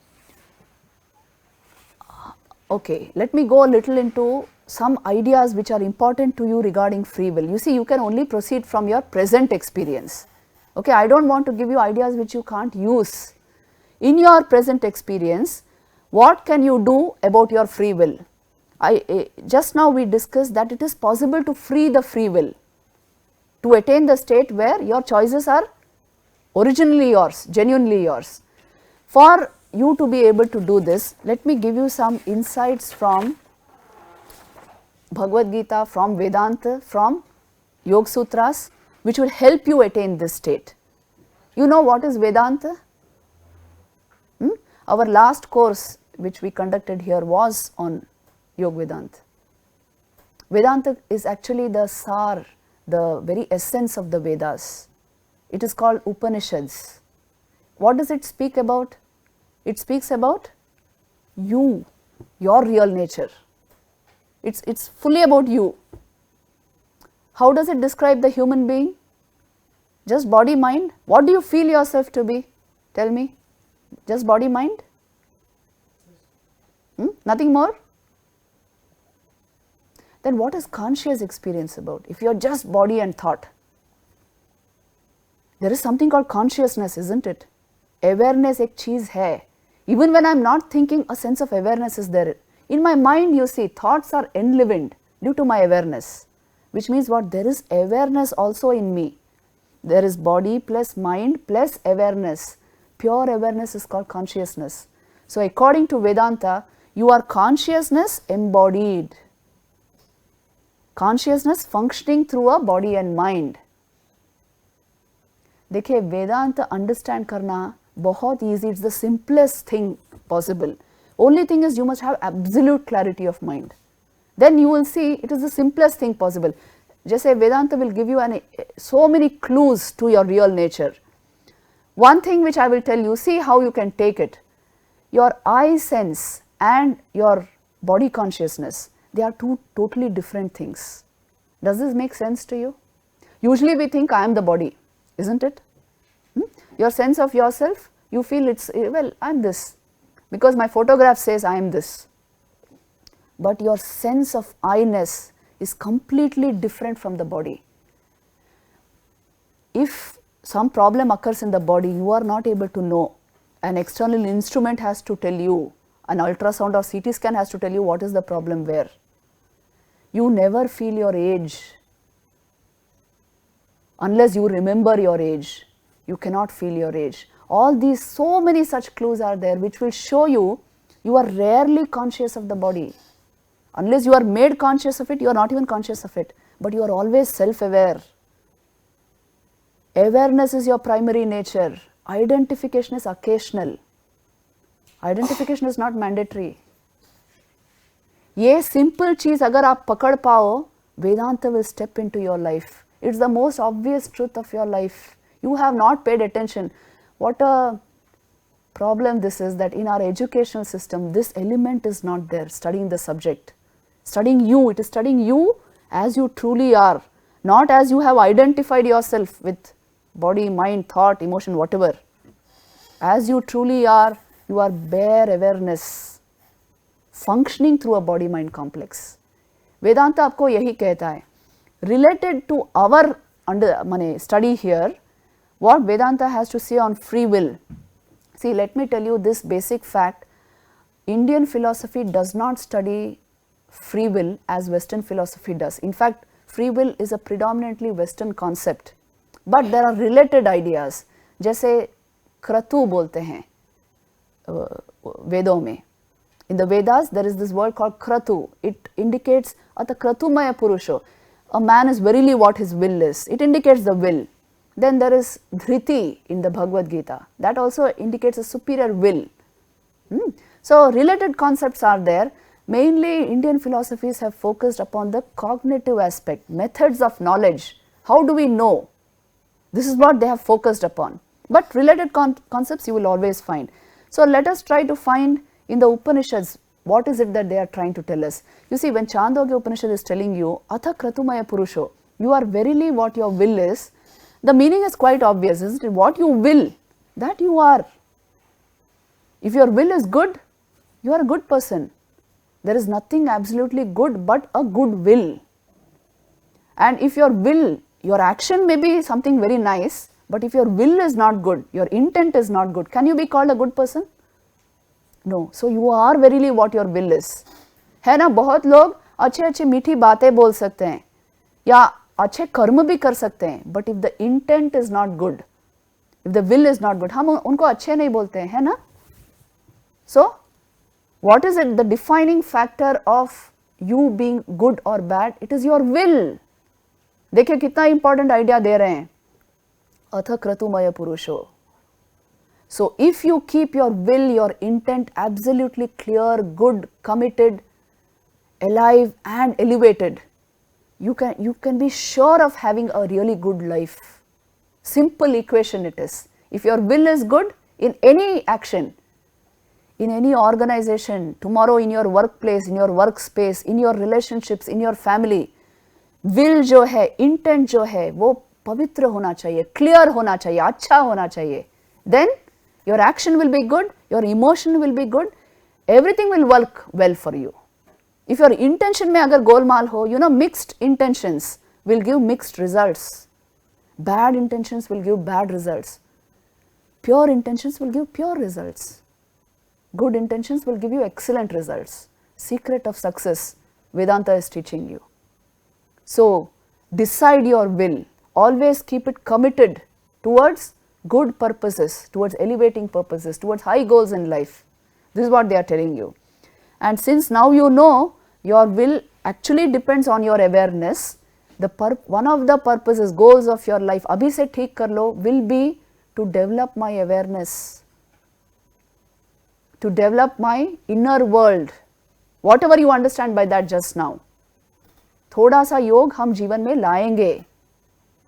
some ideas which are important to you regarding free will. You see, you can only proceed from your present experience. Okay, I don't want to give you ideas which you can't use. In your present experience, what can you do about your free will? Just now we discussed that it is possible to free the free will, to attain the state where your choices are originally yours, genuinely yours. For you to be able to do this, let me give you some insights from Bhagavad Gita, from Vedanta, from Yoga Sutras, which will help you attain this state. You know what is Vedanta? Our last course which we conducted here was on Yoga Vedanta. Vedanta is actually the sar, the very essence of the Vedas. It is called Upanishads. What does it speak about? It speaks about you, your real nature. It's fully about you. How does it describe the human being? Just body, mind? What do you feel yourself to be? Tell me. Just body, mind? Nothing more? Then what is conscious experience about? If you are just body and thought, there is something called consciousness, isn't it? Awareness ek cheez hai. Even when I am not thinking, a sense of awareness is there. In my mind, you see, thoughts are enlivened due to my awareness, which means what? There is awareness also in me. There is body plus mind plus awareness. Pure awareness is called consciousness. So according to Vedanta, you are consciousness embodied. Consciousness functioning through a body and mind. देखिए वेदांत understand करना बहुत easy, it's the simplest thing possible. Only thing is you must have absolute clarity of mind. Then you will see it is the simplest thing possible. जैसे Vedanta will give you so many clues to your real nature. One thing which I will tell you, see how you can take it. Your eye sense and your body consciousness, they are two totally different things. Does this make sense to you? Usually we think I am the body, isn't it? Your sense of yourself, you feel it's, well, I am this, because my photograph says I am this. But your sense of I-ness is completely different from the body. If some problem occurs in the body, you are not able to know. An external instrument has to tell you, an ultrasound or CT scan has to tell you what is the problem where. You never feel your age. Unless you remember your age, you cannot feel your age. All these, so many such clues are there which will show you, you are rarely conscious of the body. Unless you are made conscious of it, you are not even conscious of it. But you are always self-aware. Awareness is your primary nature. Identification is occasional. Identification is not mandatory. ये simple चीज अगर आप पकड़ पाओ, Vedanta will step into your life. It's the most obvious truth of your life. You have not paid attention. What a problem this is, that in our educational system, this element is not there, studying the subject. Studying you, it is studying you as you truly are, not as you have identified yourself with body, mind, thought, emotion, whatever. As you truly are, you are bare awareness, functioning through a body-mind complex. Vedanta आपको यही कहता है. Related to our study here, what Vedanta has to say on free will. See, let me tell you this basic fact. Indian philosophy does not study free will as Western philosophy does. In fact, free will is a predominantly Western concept. But there are related ideas. जैसे क्रतु बोलते हैं वेदों में. In the Vedas, there is this word called kratu. It indicates ata kratumaya purusho. A man is verily what his will is. It indicates the will. Then there is dhriti in the Bhagavad Gita. That also indicates a superior will. So, related concepts are there. Mainly, Indian philosophies have focused upon the cognitive aspect, methods of knowledge. How do we know? This is what they have focused upon. But related concepts you will always find. So, let us try to find in the Upanishads, what is it that they are trying to tell us? You see, when Chandogya Upanishad is telling you, Atha Kratumaya Purusho, you are verily what your will is, the meaning is quite obvious, isn't it? What you will, that you are. If your will is good, you are a good person. There is nothing absolutely good but a good will. And if your will, your action may be something very nice, but if your will is not good, your intent is not good, can you be called a good person? No. So, you are verily what your will is. है ना, बहुत लोग अच्छे अच्छे मीठी बातें बोल सकते हैं या अच्छे कर्म भी कर सकते हैं, but if the intent is not good, if the will is not good, हम उनको अच्छे नहीं बोलते हैं, है ना? So, what is it, the defining factor of you being good or bad? It is your will. देखिए कितना important idea दे रहे हैं. अथ क्रतुमय पुरुषो. So, if you keep your will, your intent absolutely clear, good, committed, alive and elevated, you can be sure of having a really good life. Simple equation it is. If your will is good in any action, in any organization, tomorrow in your workplace, in your workspace, in your relationships, in your family, will जो है, intent जो है, वो पवित्र होना चाहिए, clear होना चाहिए, अच्छा होना चाहिए. Then your action will be good, your emotion will be good, everything will work well for you. If your intention में अगर गोलमाल हो, you know, mixed intentions will give mixed results. Bad intentions will give bad results. Pure intentions will give pure results. Good intentions will give you excellent results. Secret of success, Vedanta is teaching you. So, decide your will. Always keep it committed towards good purposes, towards elevating purposes, towards high goals in life. This is what they are telling you. And since now you know your will actually depends on your awareness, one of the purposes, goals of your life, abhi se theek kar lo, will be to develop my awareness, to develop my inner world, whatever you understand by that just now. थोड़ा सा योग हम जीवन में लाएंगे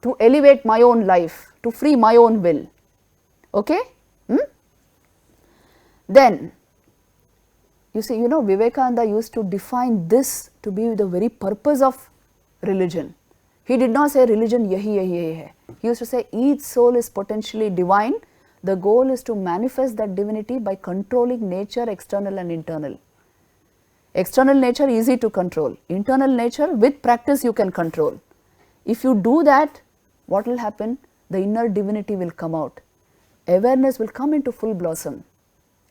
to elevate my own life, to free my own will. Okay? Then, you see, Vivekananda used to define this to be the very purpose of religion. He did not say religion yahi hai. He used to say each soul is potentially divine. The goal is to manifest that divinity by controlling nature, external and internal. External nature easy to control. Internal nature with practice you can control. If you do that, what will happen? The inner divinity will come out. Awareness will come into full blossom.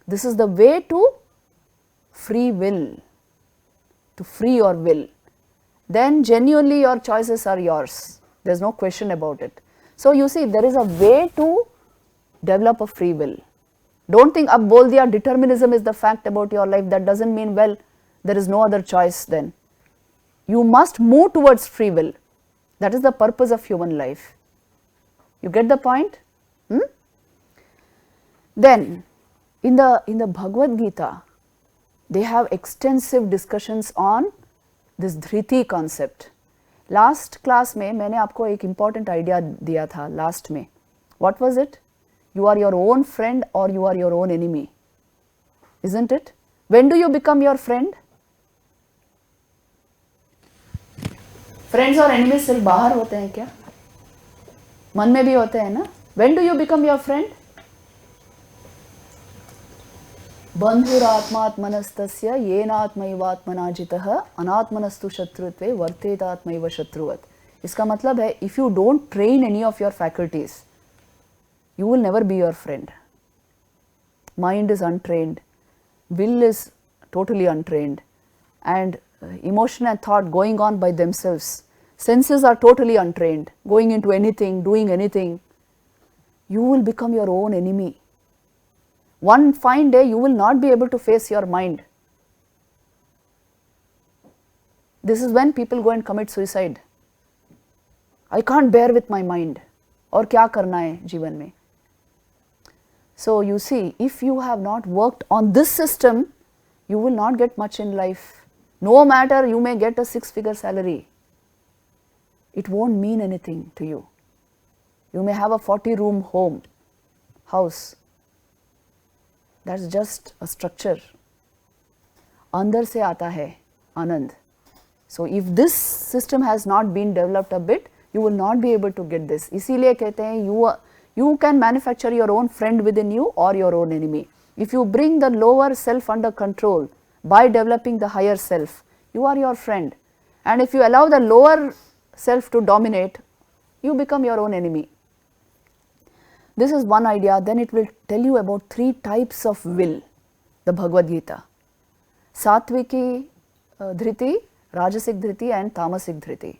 This is the way to free will, to free your will. Then genuinely your choices are yours. There is no question about it. So you see, there is a way to develop a free will. Don't think ab bol diya determinism is the fact about your life. That doesn't mean, well, there is no other choice then. You must move towards free will. That is the purpose of human life. You get the point? Then, in the Bhagavad Gita, they have extensive discussions on this dhriti concept. Last class में मैंने आपको एक important idea दिया था last में. What was it? You are your own friend or you are your own enemy. Isn't it? When do you become your friend? Friends और enemies सिर्फ बाहर होते हैं क्या? मन में भी होते हैं ना? When do you become your friend? बंधुरात्मात्मनस्तस्य येनात्मैवात्मना जितः अनात्मनस्तु शत्रुत्वे वर्तेतात्मैव शत्रुवत्. इसका मतलब है, if you don't train any of your faculties, you will never be your friend. Mind is untrained, will is totally untrained, and emotion and thought going on by themselves. Senses are totally untrained, going into anything, doing anything. You will become your own enemy. One fine day you will not be able to face your mind. This is when people go and commit suicide. I can't bear with my mind. और क्या करना है जीवन में? So you see, if you have not worked on this system, you will not get much in life. No matter you may get a 6-figure salary, it won't mean anything to you. You may have a 40-room house. That's just a structure. अंदर से आता है आनंद. So if this system has not been developed a bit, you will not be able to get this. इसीलिए कहते हैं you can manufacture your own friend within you or your own enemy. If you bring the lower self under control by developing the higher self, you are your friend. And if you allow the lower self to dominate, you become your own enemy. This is one idea. Then it will tell you about 3 types of will, the Bhagavad Gita. Satviki dhriti, Rajasic dhriti and Tamasic dhriti.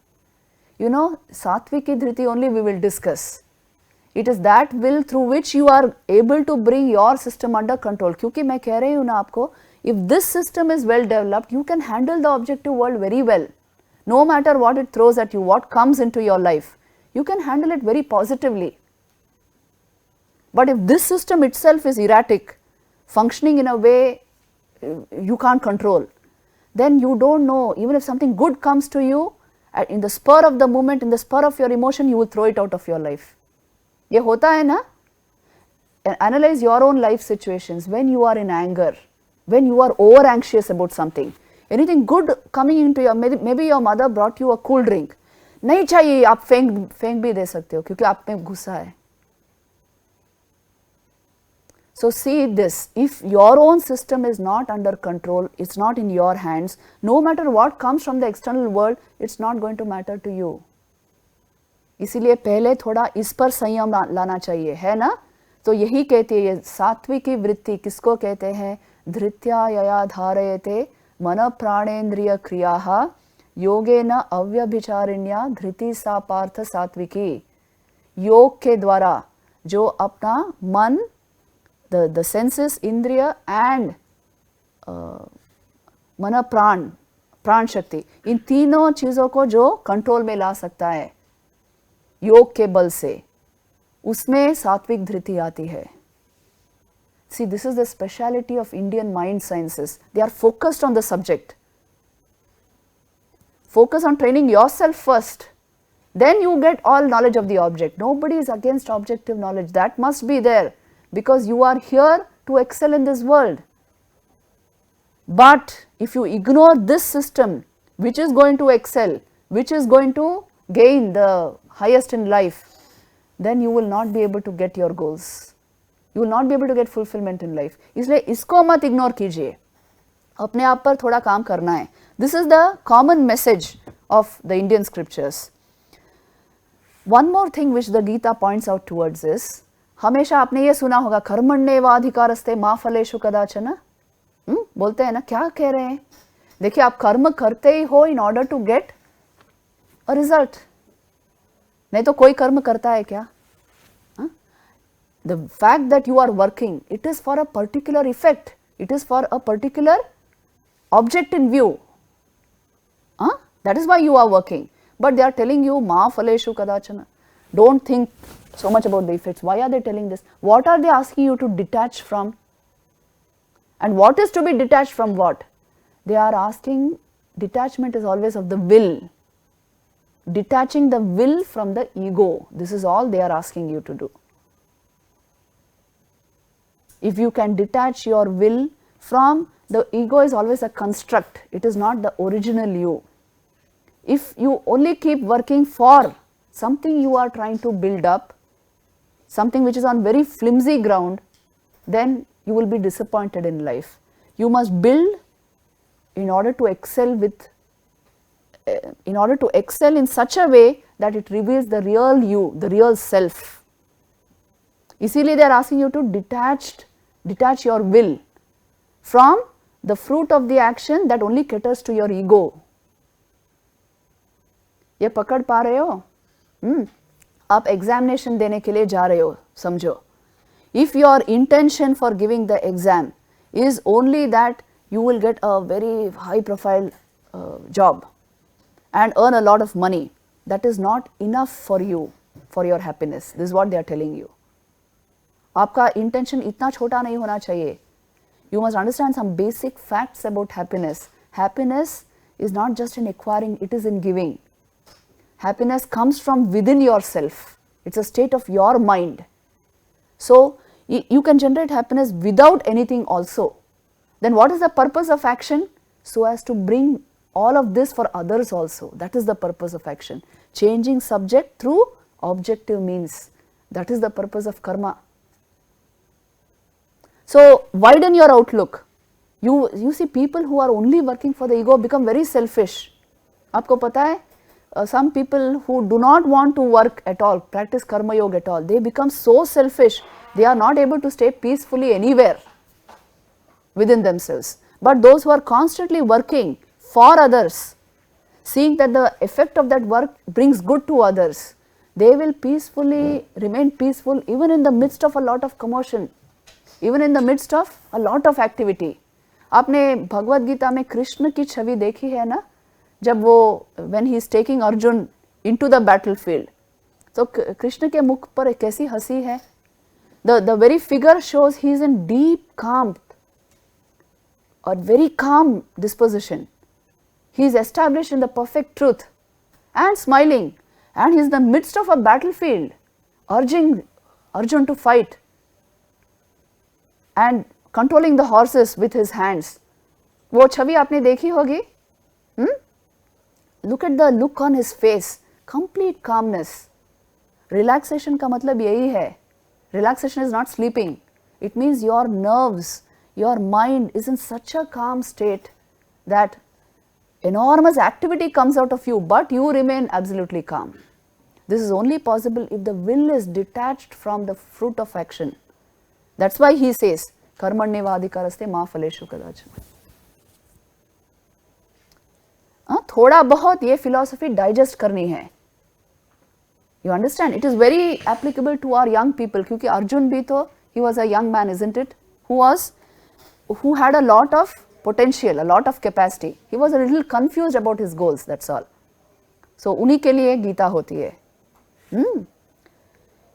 You know, Satviki dhriti only we will discuss. It is that will through which you are able to bring your system under control. क्योंकि मैं कह रही हूँ ना आपको, if this system is well developed, you can handle the objective world very well. No matter what it throws at you, what comes into your life, you can handle it very positively. But if this system itself is erratic, functioning in a way you can't control, then you don't know, even if something good comes to you, in the spur of the moment, in the spur of your emotion, you will throw it out of your life. ये होता है ना? Analyze your own life situations when you are in anger, when you are over anxious about something. Anything good coming into your, maybe your mother brought you a cool drink. नहीं चाहिए, आप फेंक भी दे सकते हो क्योंकि आप में गुस्सा है. So see this, if your own system is not under control, it's not in your hands, no matter what comes from the external world, it's not going to matter to you. इसीलिए पहले थोड़ा इस पर संयम लाना चाहिए, है ना? तो यही कहती है, ये सात्विकी वृत्ति किसको कहते हैं? धृत्या यया धारयते मन प्राणेन्द्रिय क्रियाः योगेन अव्यभिचारिण्या धृति सा पार्थ सात्विकी. योग के द्वारा जो अपना मन, the senses, इंद्रिय and मन प्राण शक्ति, इन तीनों चीजों को जो कंट्रोल में ला सकता है योग के बल से, उसमें सात्विक धृति आती है. See, this is the speciality of Indian mind sciences. They are focused on the subject. Focus on training yourself first. Then you get all knowledge of the object. Nobody is against objective knowledge. That must be there because you are here to excel in this world. But if you ignore this system, which is going to excel, which is going to gain the highest in life, then you will not be able to get your goals. You will not be able to get fulfillment in life. इसलिए इसको मत ignore कीजिए. अपने आप पर थोड़ा काम करना है. This is the common message of the Indian scriptures. One more thing which the Gita points out towards is, हमेशा आपने ये सुना होगा कर्मण्येवाधिकारस्ते मा फलेषु कदाचन. बोलते हैं ना, क्या कह रहे हैं? देखिए आप कर्म करते ही हो in order to get a result. नहीं तो कोई कर्म करता है क्या? The fact that you are working, it is for a particular effect. It is for a particular object in view. That is why you are working. But they are telling you, ma phaleshu kadachana. Don't think so much about the effects. Why are they telling this? What are they asking you to detach from? And what is to be detached from what? They are asking, detachment is always of the will. Detaching the will from the ego. This is all they are asking you to do. If you can detach your will from, the ego is always a construct. It is not the original you. If you only keep working for something you are trying to build up, something which is on very flimsy ground, then you will be disappointed in life. You must build in order to excel in such a way that it reveals the real you, the real self. इसीलिए they are asking you to detach your will from the fruit of the action that only caters to your ego. ये पकड़ पा रहे हो? आप examination देने के लिए जा रहे हो, समझो. If your intention for giving the exam is only that you will get a very high profile job and earn a lot of money, that is not enough for you, for your happiness. This is what they are telling you. आपका intention इतना छोटा नहीं होना चाहिए. You must understand some basic facts about happiness. Happiness is not just in acquiring, it is in giving. Happiness comes from within yourself. It's a state of your mind. So, you can generate happiness without anything also. Then what is the purpose of action? So as to bring all of this for others also. That is the purpose of action. Changing subject through objective means. That is the purpose of karma. So, widen your outlook. You see people who are only working for the ego become very selfish. आपको पता है? Some people who do not want to work at all, practice karma yoga at all, they become so selfish, they are not able to stay peacefully anywhere within themselves. But those who are constantly working for others, seeing that the effect of that work brings good to others, they will peacefully remain peaceful even in the midst of a lot of commotion, even in the midst of a lot of activity. आपने भगवद गीता में कृष्ण की छवि देखी है ना, जब वो when he is taking Arjun into the battlefield, तो कृष्ण के मुख पर कैसी हंसी है. The very figure shows he is in deep calm, or very calm disposition. He is established in the perfect truth and smiling, and he is in the midst of a battlefield, urging Arjun to fight and controlling the horses with his hands. वो छवि आपने देखी होगी? Look at the look on his face, complete calmness. Relaxation का मतलब यही है. Relaxation is not sleeping. It means your nerves, your mind is in such a calm state that enormous activity comes out of you, but you remain absolutely calm. This is only possible if the will is detached from the fruit of action. That's why he says, कर्मण्येवाधिकारस्ते मा फलेषु कदाचन. थोड़ा बहुत ये philosophy digest करनी है. You understand? It is very applicable to our young people, क्योंकि अर्जुन भी तो he was a young man, isn't it? Who had a lot of potential, a lot of capacity. He was a little confused about his goals, that's all. So उन्हीं के लिए गीता होती है.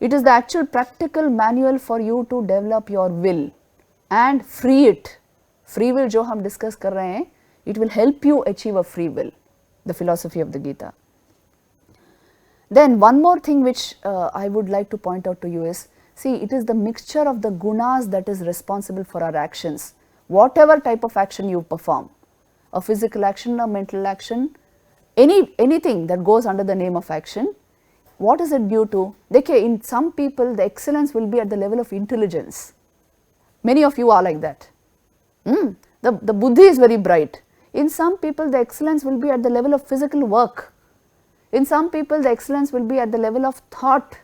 It is the actual practical manual for you to develop your will and free it. Free will जो हम discuss कर रहे हैं, it will help you achieve a free will. the philosophy of the Gita. Then one more thing which I would like to point out to you is, see, it is the mixture of the gunas that is responsible for our actions. Whatever type of action you perform, a physical action, a mental action, anything that goes under the name of action, what is it due to? Okay, in some people the excellence will be at the level of intelligence. Many of you are like that. The buddhi is very bright. In some people the excellence will be at the level of physical work. In some people the excellence will be at the level of thought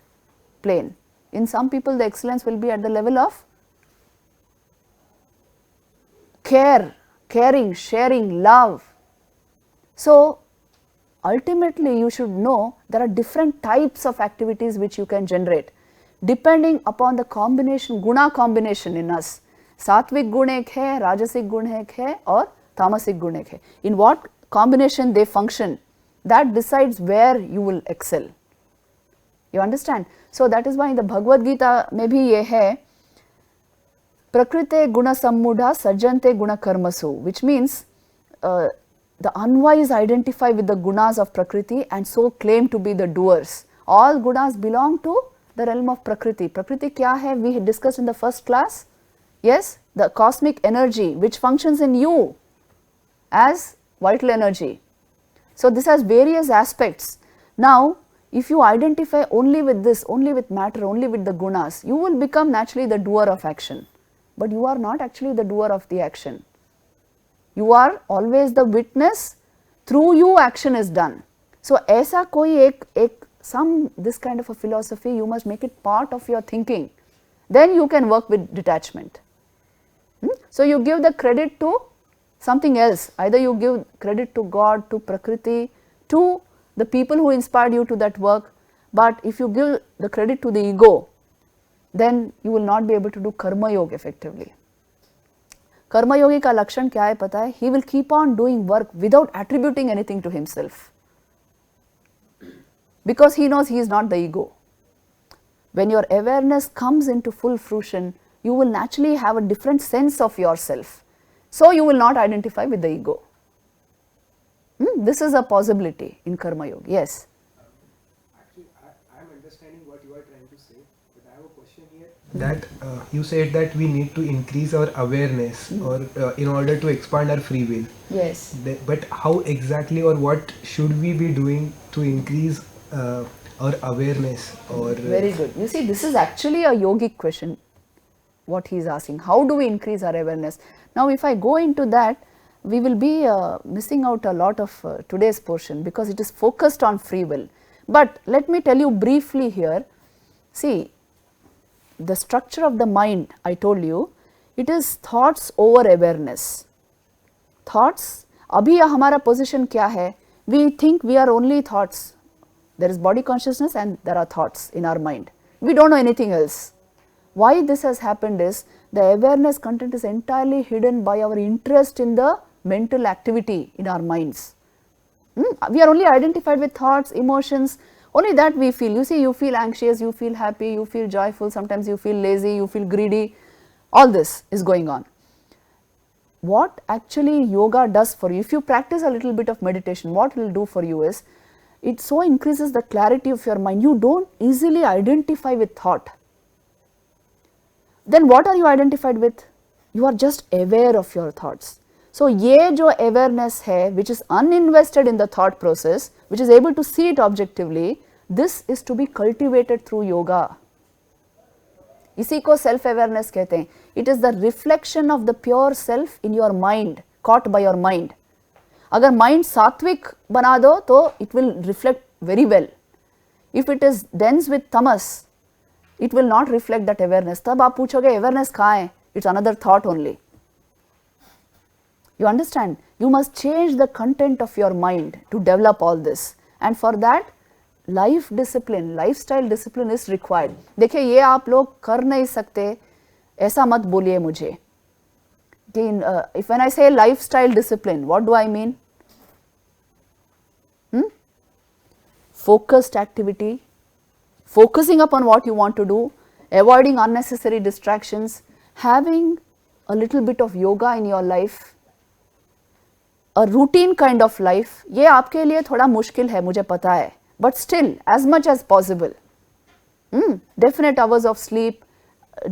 plane. In some people the excellence will be at the level of care, caring, sharing, love. So ultimately you should know there are different types of activities which you can generate depending upon the combination, guna combination in us. Satvik gun ek hai, rajasic gun ek hai or tamasic gun ek hai. In what combination they function, that decides where you will excel. You understand? So that is why in the Bhagavad Gita mein bhi ye hai, prakrite guna sammudha sajjante guna karmasu, which means the unwise identify with the gunas of Prakriti and so claim to be the doers. All gunas belong to the realm of Prakriti. Prakriti kya hai? We had discussed in the first class. Yes, the cosmic energy which functions in you as vital energy. So this has various aspects. Now, if you identify only with this, only with matter, only with the gunas, you will become naturally the doer of action. But you are not actually the doer of the action. You are always the witness, through you action is done. So aisa koi this kind of a philosophy, you must make it part of your thinking. Then you can work with detachment. So you give the credit to something else. Either you give credit to God, to Prakriti, to the people who inspired you to that work. But if you give the credit to the ego, then you will not be able to do karma yoga effectively. Karma yogi ka lakshan kya hai pata hai? He will keep on doing work without attributing anything to himself. Because he knows he is not the ego. When your awareness comes into full fruition, you will naturally have a different sense of yourself. So you will not identify with the ego. This is a possibility in Karma Yoga. Yes. Actually, I am understanding what you are trying to say, but I have a question here. That you said that we need to increase our awareness or in order to expand our free will. Yes. But how exactly or what should we be doing to increase our awareness? Or Very good. You see, this is actually a yogic question, what he is asking. How do we increase our awareness? Now, if I go into that, we will be missing out a lot of today's portion because it is focused on free will. But let me tell you briefly here. See, the structure of the mind, I told you, it is thoughts over awareness. Thoughts, abhi hamara position kya hai? We think we are only thoughts. There is body consciousness and there are thoughts in our mind. We don't know anything else. Why this has happened is the awareness content is entirely hidden by our interest in the mental activity in our minds. We are only identified with thoughts, emotions, only that we feel. You see, you feel anxious, you feel happy, you feel joyful, sometimes you feel lazy, you feel greedy. All this is going on. What actually yoga does for you, if you practice a little bit of meditation, what it will do for you is, it so increases the clarity of your mind. You don't easily identify with thought. Then what are you identified with? You are just aware of your thoughts. So, ye jo awareness hai, which is uninvested in the thought process, which is able to see it objectively, this is to be cultivated through yoga. इसी को self awareness कहते हैं. It is the reflection of the pure self in your mind, caught by your mind. अगर mind सात्विक बना दो तो it will reflect very well. If it is dense with tamas, it will not reflect that awareness. तब आप पूछोगे awareness कहाँ है? It's another thought only. You understand? You must change the content of your mind to develop all this. And for that, life discipline, lifestyle discipline is required. देखिए ये आप लोग कर नहीं सकते, ऐसा मत बोलिए मुझे. If when I say lifestyle discipline, what do I mean? Focused activity, focusing upon what you want to do, avoiding unnecessary distractions, having a little bit of yoga in your life, a routine kind of life, ये आपके लिए थोड़ा मुश्किल है मुझे पता है, but still as much as possible, definite hours of sleep,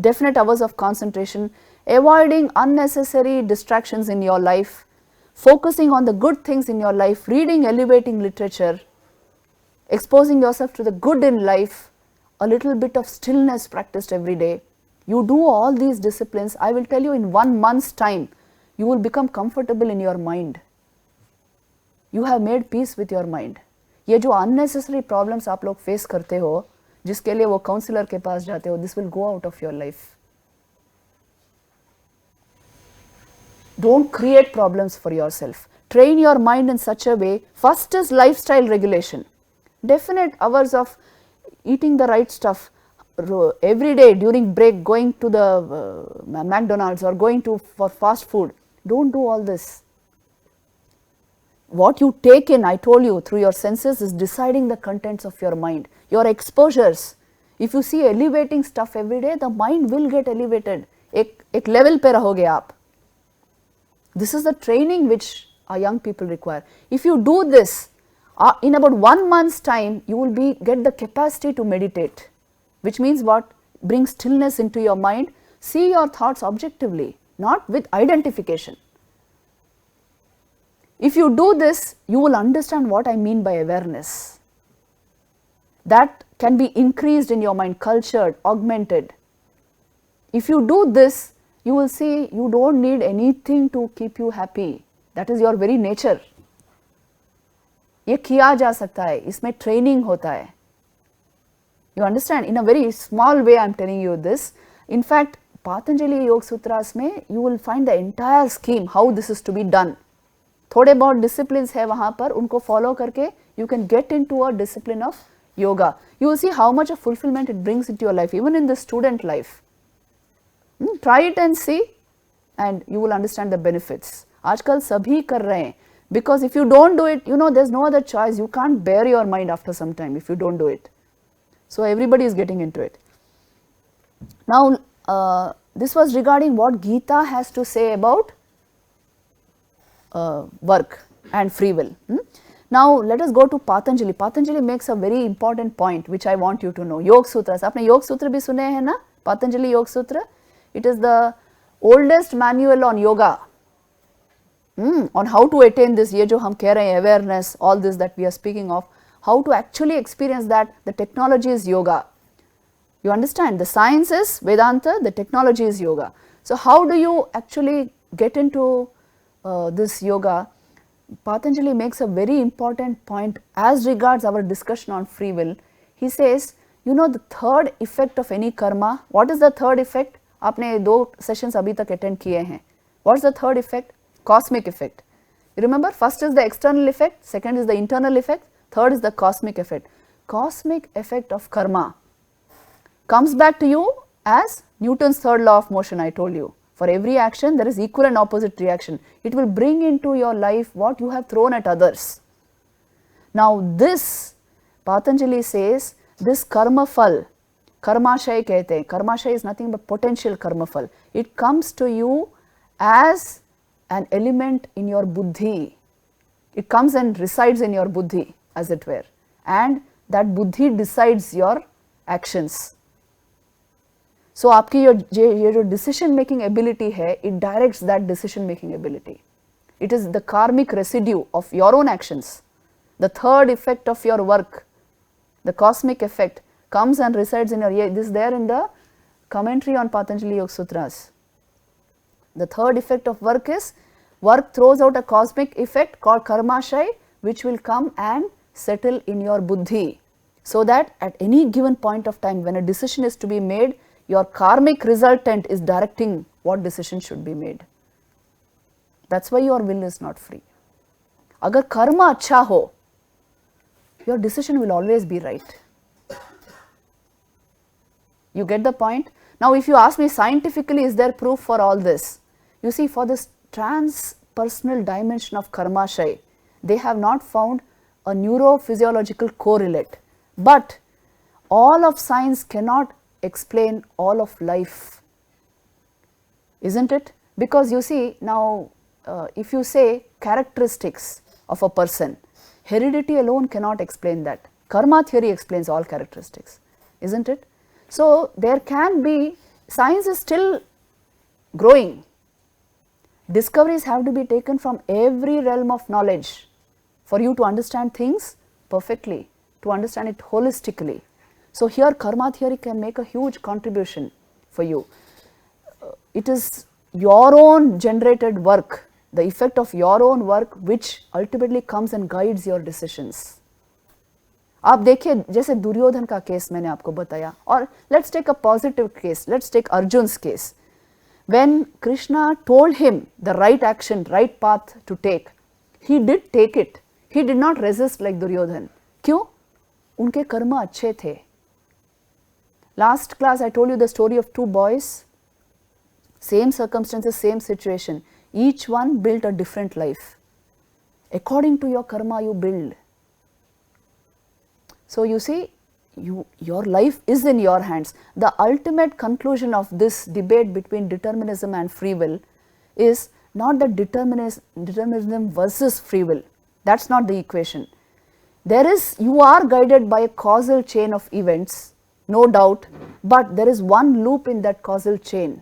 definite hours of concentration, avoiding unnecessary distractions in your life, focusing on the good things in your life, reading elevating literature, exposing yourself to the good in life, a little bit of stillness practiced every day. You do all these disciplines, I will tell you in 1 month's time, you will become comfortable in your mind. You have made peace with your mind. ये जो unnecessary problems आप लोग face करते हो, जिसके लिए वो counsellor के पास जाते हो, this will go out of your life. Don't create problems for yourself. Train your mind in such a way. First is lifestyle regulation. Definite hours of eating the right stuff. Every day during break going to the McDonald's or going to for fast food. Don't do all this. What you take in, I told you, through your senses is deciding the contents of your mind. Your exposures. If you see elevating stuff every day, the mind will get elevated. एक level पे रहोगे आप. This is the training which our young people require. If you do this, in about 1 month's time, you will get the capacity to meditate, which means what? Bring stillness into your mind, see your thoughts objectively, not with identification. If you do this, you will understand what I mean by awareness. That can be increased in your mind, cultured, augmented. If you do this, you will see you don't need anything to keep you happy. That is your very nature. ये किया जा सकता है, इसमें training होता है. You understand? In a very small way I am telling you this. In fact, Patanjali Yoga Sutras में you will find the entire scheme how this is to be done. थोड़े बहुत disciplines है वहाँ पर, उनको follow करके you can get into a discipline of yoga. You will see how much of fulfillment it brings into your life, even in the student life. Try it and see, and you will understand the benefits. आजकल सभी कर रहे हैं, because if you don't do it, you know, there's no other choice. You can't bear your mind after some time if you don't do it. So everybody is getting into it. Now, this was regarding what Gita has to say about work and free will. Now, let us go to Patanjali. Patanjali makes a very important point which I want you to know. Yoga Sutras. आपने योग सूत्र भी सुने हैं ना? Patanjali Yoga Sutra. It is the oldest manual on yoga. On how to attain this, ये जो हम कह रहे हैं, awareness, all this that we are speaking of, how to actually experience that. The technology is yoga. You understand? The science is Vedanta, the technology is yoga. So how do you actually get into this yoga? Patanjali makes a very important point as regards our discussion on free will. He says, you know, the third effect of any karma. What is the third effect? आपने 2 sessions अभी तक attend किए हैं. What's the third effect? Cosmic effect. You remember, first is the external effect, second is the internal effect, third is the cosmic effect. Cosmic effect of karma comes back to you as Newton's third law of motion. I told you, for every action there is equal and opposite reaction. It will bring into your life what you have thrown at others. Now this, Patanjali says, this karma phal, karmashay कहते हैं. Karmashay is nothing but potential karma phal. It comes to you as an element in your buddhi. It comes and resides in your buddhi, as it were, and that buddhi decides your actions. So आपकी ये जो decision making ability है, it directs that decision making ability. It is the karmic residue of your own actions. The third effect of your work, the cosmic effect, comes and resides in your, this is there in the commentary on Patanjali Yoga Sutras. The third effect of work is, work throws out a cosmic effect called karmashay, which will come and settle in your buddhi, so that at any given point of time when a decision is to be made, your karmic resultant is directing what decision should be made. That's why your will is not free. अगर कर्म अच्छा हो, your decision will always be right. You get the point? Now if you ask me scientifically, is there proof for all this? You see, for this transpersonal dimension of karmashay, they have not found a neurophysiological correlate. But all of science cannot explain all of life, isn't it? Because you see, now if you say characteristics of a person, heredity alone cannot explain that. Karma theory explains all characteristics, isn't it? So, there can be, science is still growing. Discoveries have to be taken from every realm of knowledge for you to understand things perfectly, to understand it holistically. So, here karma theory can make a huge contribution for you. It is your own generated work, the effect of your own work which ultimately comes and guides your decisions. आप देखिए जैसे दुर्योधन का case मैंने आपको बताया, और let's take a positive case, let's take Arjun's case. When Krishna told him the right action, right path to take, he did take it. He did not resist like Duryodhan. क्यों? उनके कर्म अच्छे थे. Last class I told you the story of two boys, same circumstances, same situation. Each one built a different life. According to your karma you build. So, you see, your life is in your hands. The ultimate conclusion of this debate between determinism and free will is not that determinism versus free will. That is not the equation. You are guided by a causal chain of events, no doubt, but there is one loop in that causal chain,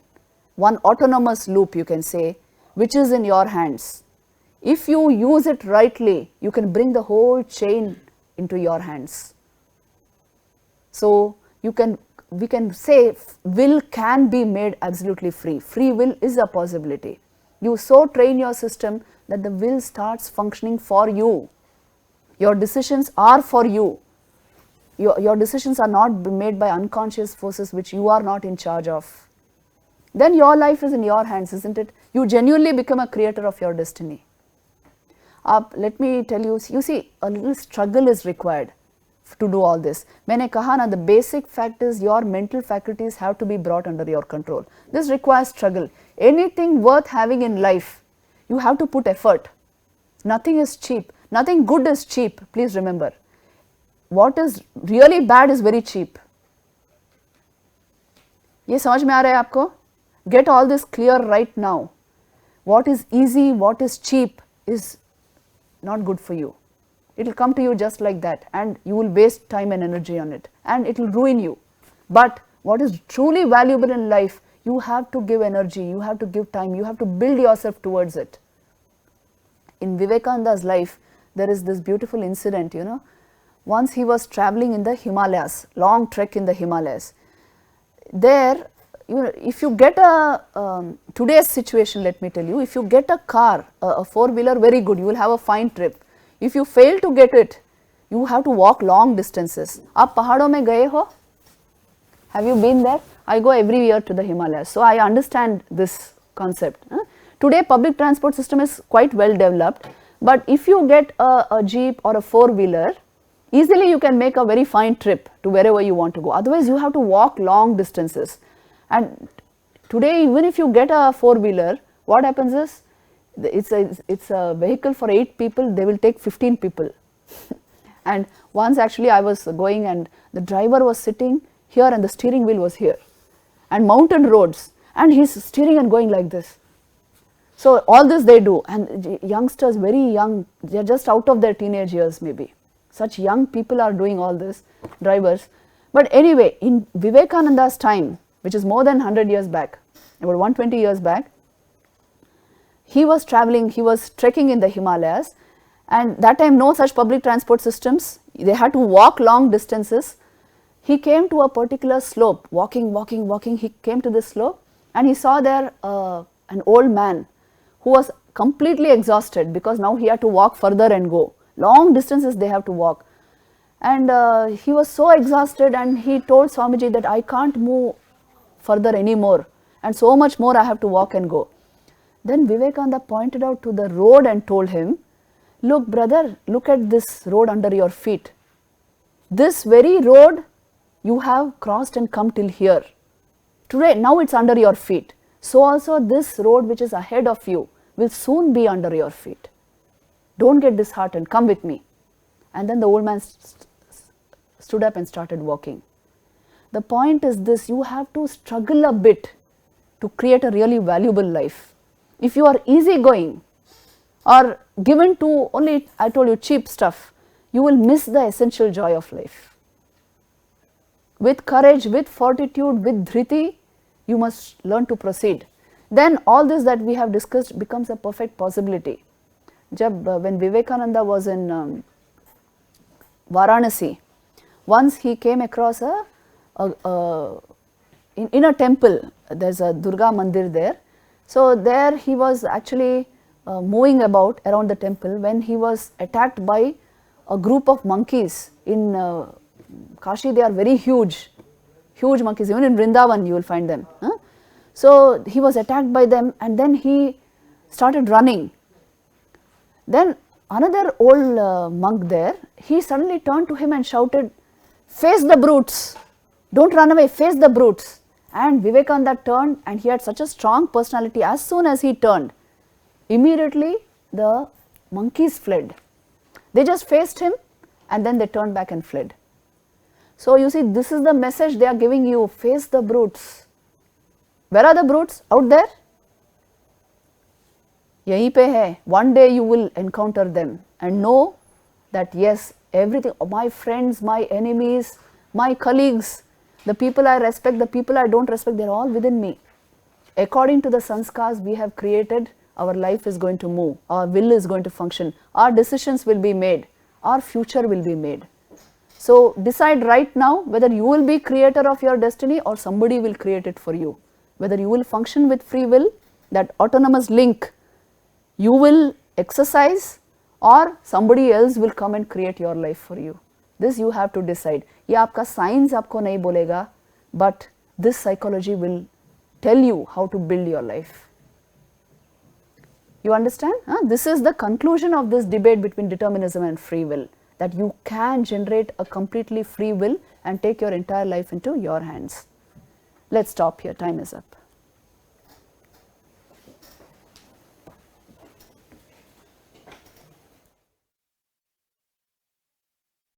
one autonomous loop you can say, which is in your hands. If you use it rightly, you can bring the whole chain into your hands. So, we can say will can be made absolutely free. Free will is a possibility. You so train your system that the will starts functioning for you. Your decisions are for you. Your decisions are not made by unconscious forces which you are not in charge of. Then your life is in your hands, isn't it? You genuinely become a creator of your destiny. Let me tell you, you see, a little struggle is required to do all this. मैंने कहा ना, the basic fact is your mental faculties have to be brought under your control. This requires struggle. Anything worth having in life, you have to put effort. Nothing is cheap. Nothing good is cheap, please remember. What is really bad is very cheap. ये समझ में आ रहा है आपको? Get all this clear right now. What is easy, what is cheap is not good for you. It will come to you just like that, and you will waste time and energy on it, and it will ruin you. But what is truly valuable in life, you have to give energy, you have to give time, you have to build yourself towards it. In Vivekananda's life, there is this beautiful incident, you know. Once he was traveling in the Himalayas, long trek in the Himalayas. There, you know, if you get today's situation, let me tell you, if you get a car, a four-wheeler, very good, you will have a fine trip. If you fail to get it, you have to walk long distances. आप पहाड़ों में गए हो? Have you been there? I go every year to the Himalayas, so I understand this concept. Today, public transport system is quite well developed, but if you get a jeep or a four-wheeler, easily you can make a very fine trip to wherever you want to go. Otherwise, you have to walk long distances. And today, even if you get a four-wheeler, what happens is, it's a vehicle for 8 people, they will take 15 people. And once actually I was going and the driver was sitting here and the steering wheel was here, and mountain roads, and he's steering and going like this. So all this they do, and youngsters, very young, they are just out of their teenage years maybe. Such young people are doing all this, drivers. But anyway, in Vivekananda's time, which is more than 100 years back, about 120 years back, he was traveling, he was trekking in the Himalayas, and that time no such public transport systems, they had to walk long distances. He came to a particular slope, walking, he came to this slope, and he saw there an old man who was completely exhausted because now he had to walk further and go. Long distances they have to walk. And he was so exhausted, and he told Swamiji that I can't move further anymore, and so much more I have to walk and go. Then Vivekananda pointed out to the road and told him, look brother, look at this road under your feet. This very road you have crossed and come till here. Today, now it's under your feet. So also this road which is ahead of you will soon be under your feet. Don't get disheartened, come with me. And then the old man stood up and started walking. The point is this, you have to struggle a bit to create a really valuable life. If you are easygoing, or given to only, I told you, cheap stuff, you will miss the essential joy of life. With courage, with fortitude, with dhriti, you must learn to proceed. Then all this that we have discussed becomes a perfect possibility. When Vivekananda was in Varanasi, once he came across in a temple, there is a Durga Mandir there. So there he was actually moving about around the temple when he was attacked by a group of monkeys. In Kashi they are very huge monkeys, even in Vrindavan you will find them. So he was attacked by them and then he started running. Then another old monk there, he suddenly turned to him and shouted, "Face the brutes, don't run away, face the brutes." And Vivekananda turned, and he had such a strong personality. As soon as he turned, immediately the monkeys fled. They just faced him and then they turned back and fled. So you see, this is the message they are giving you, face the brutes. Where are the brutes? Out there? Yahi pe hai. One day you will encounter them and know that yes, everything, my friends, my enemies, my colleagues, the people I respect, the people I don't respect, they are all within me. According to the sanskars we have created, our life is going to move, our will is going to function, our decisions will be made, our future will be made. So decide right now whether you will be creator of your destiny or somebody will create it for you. Whether you will function with free will, that autonomous link you will exercise, or somebody else will come and create your life for you. This you have to decide. ये आपका science आपको नहीं बोलेगा, but this psychology will tell you how to build your life. You understand? This is the conclusion of this debate between determinism and free will, that you can generate a completely free will and take your entire life into your hands. Let's stop here, time is up.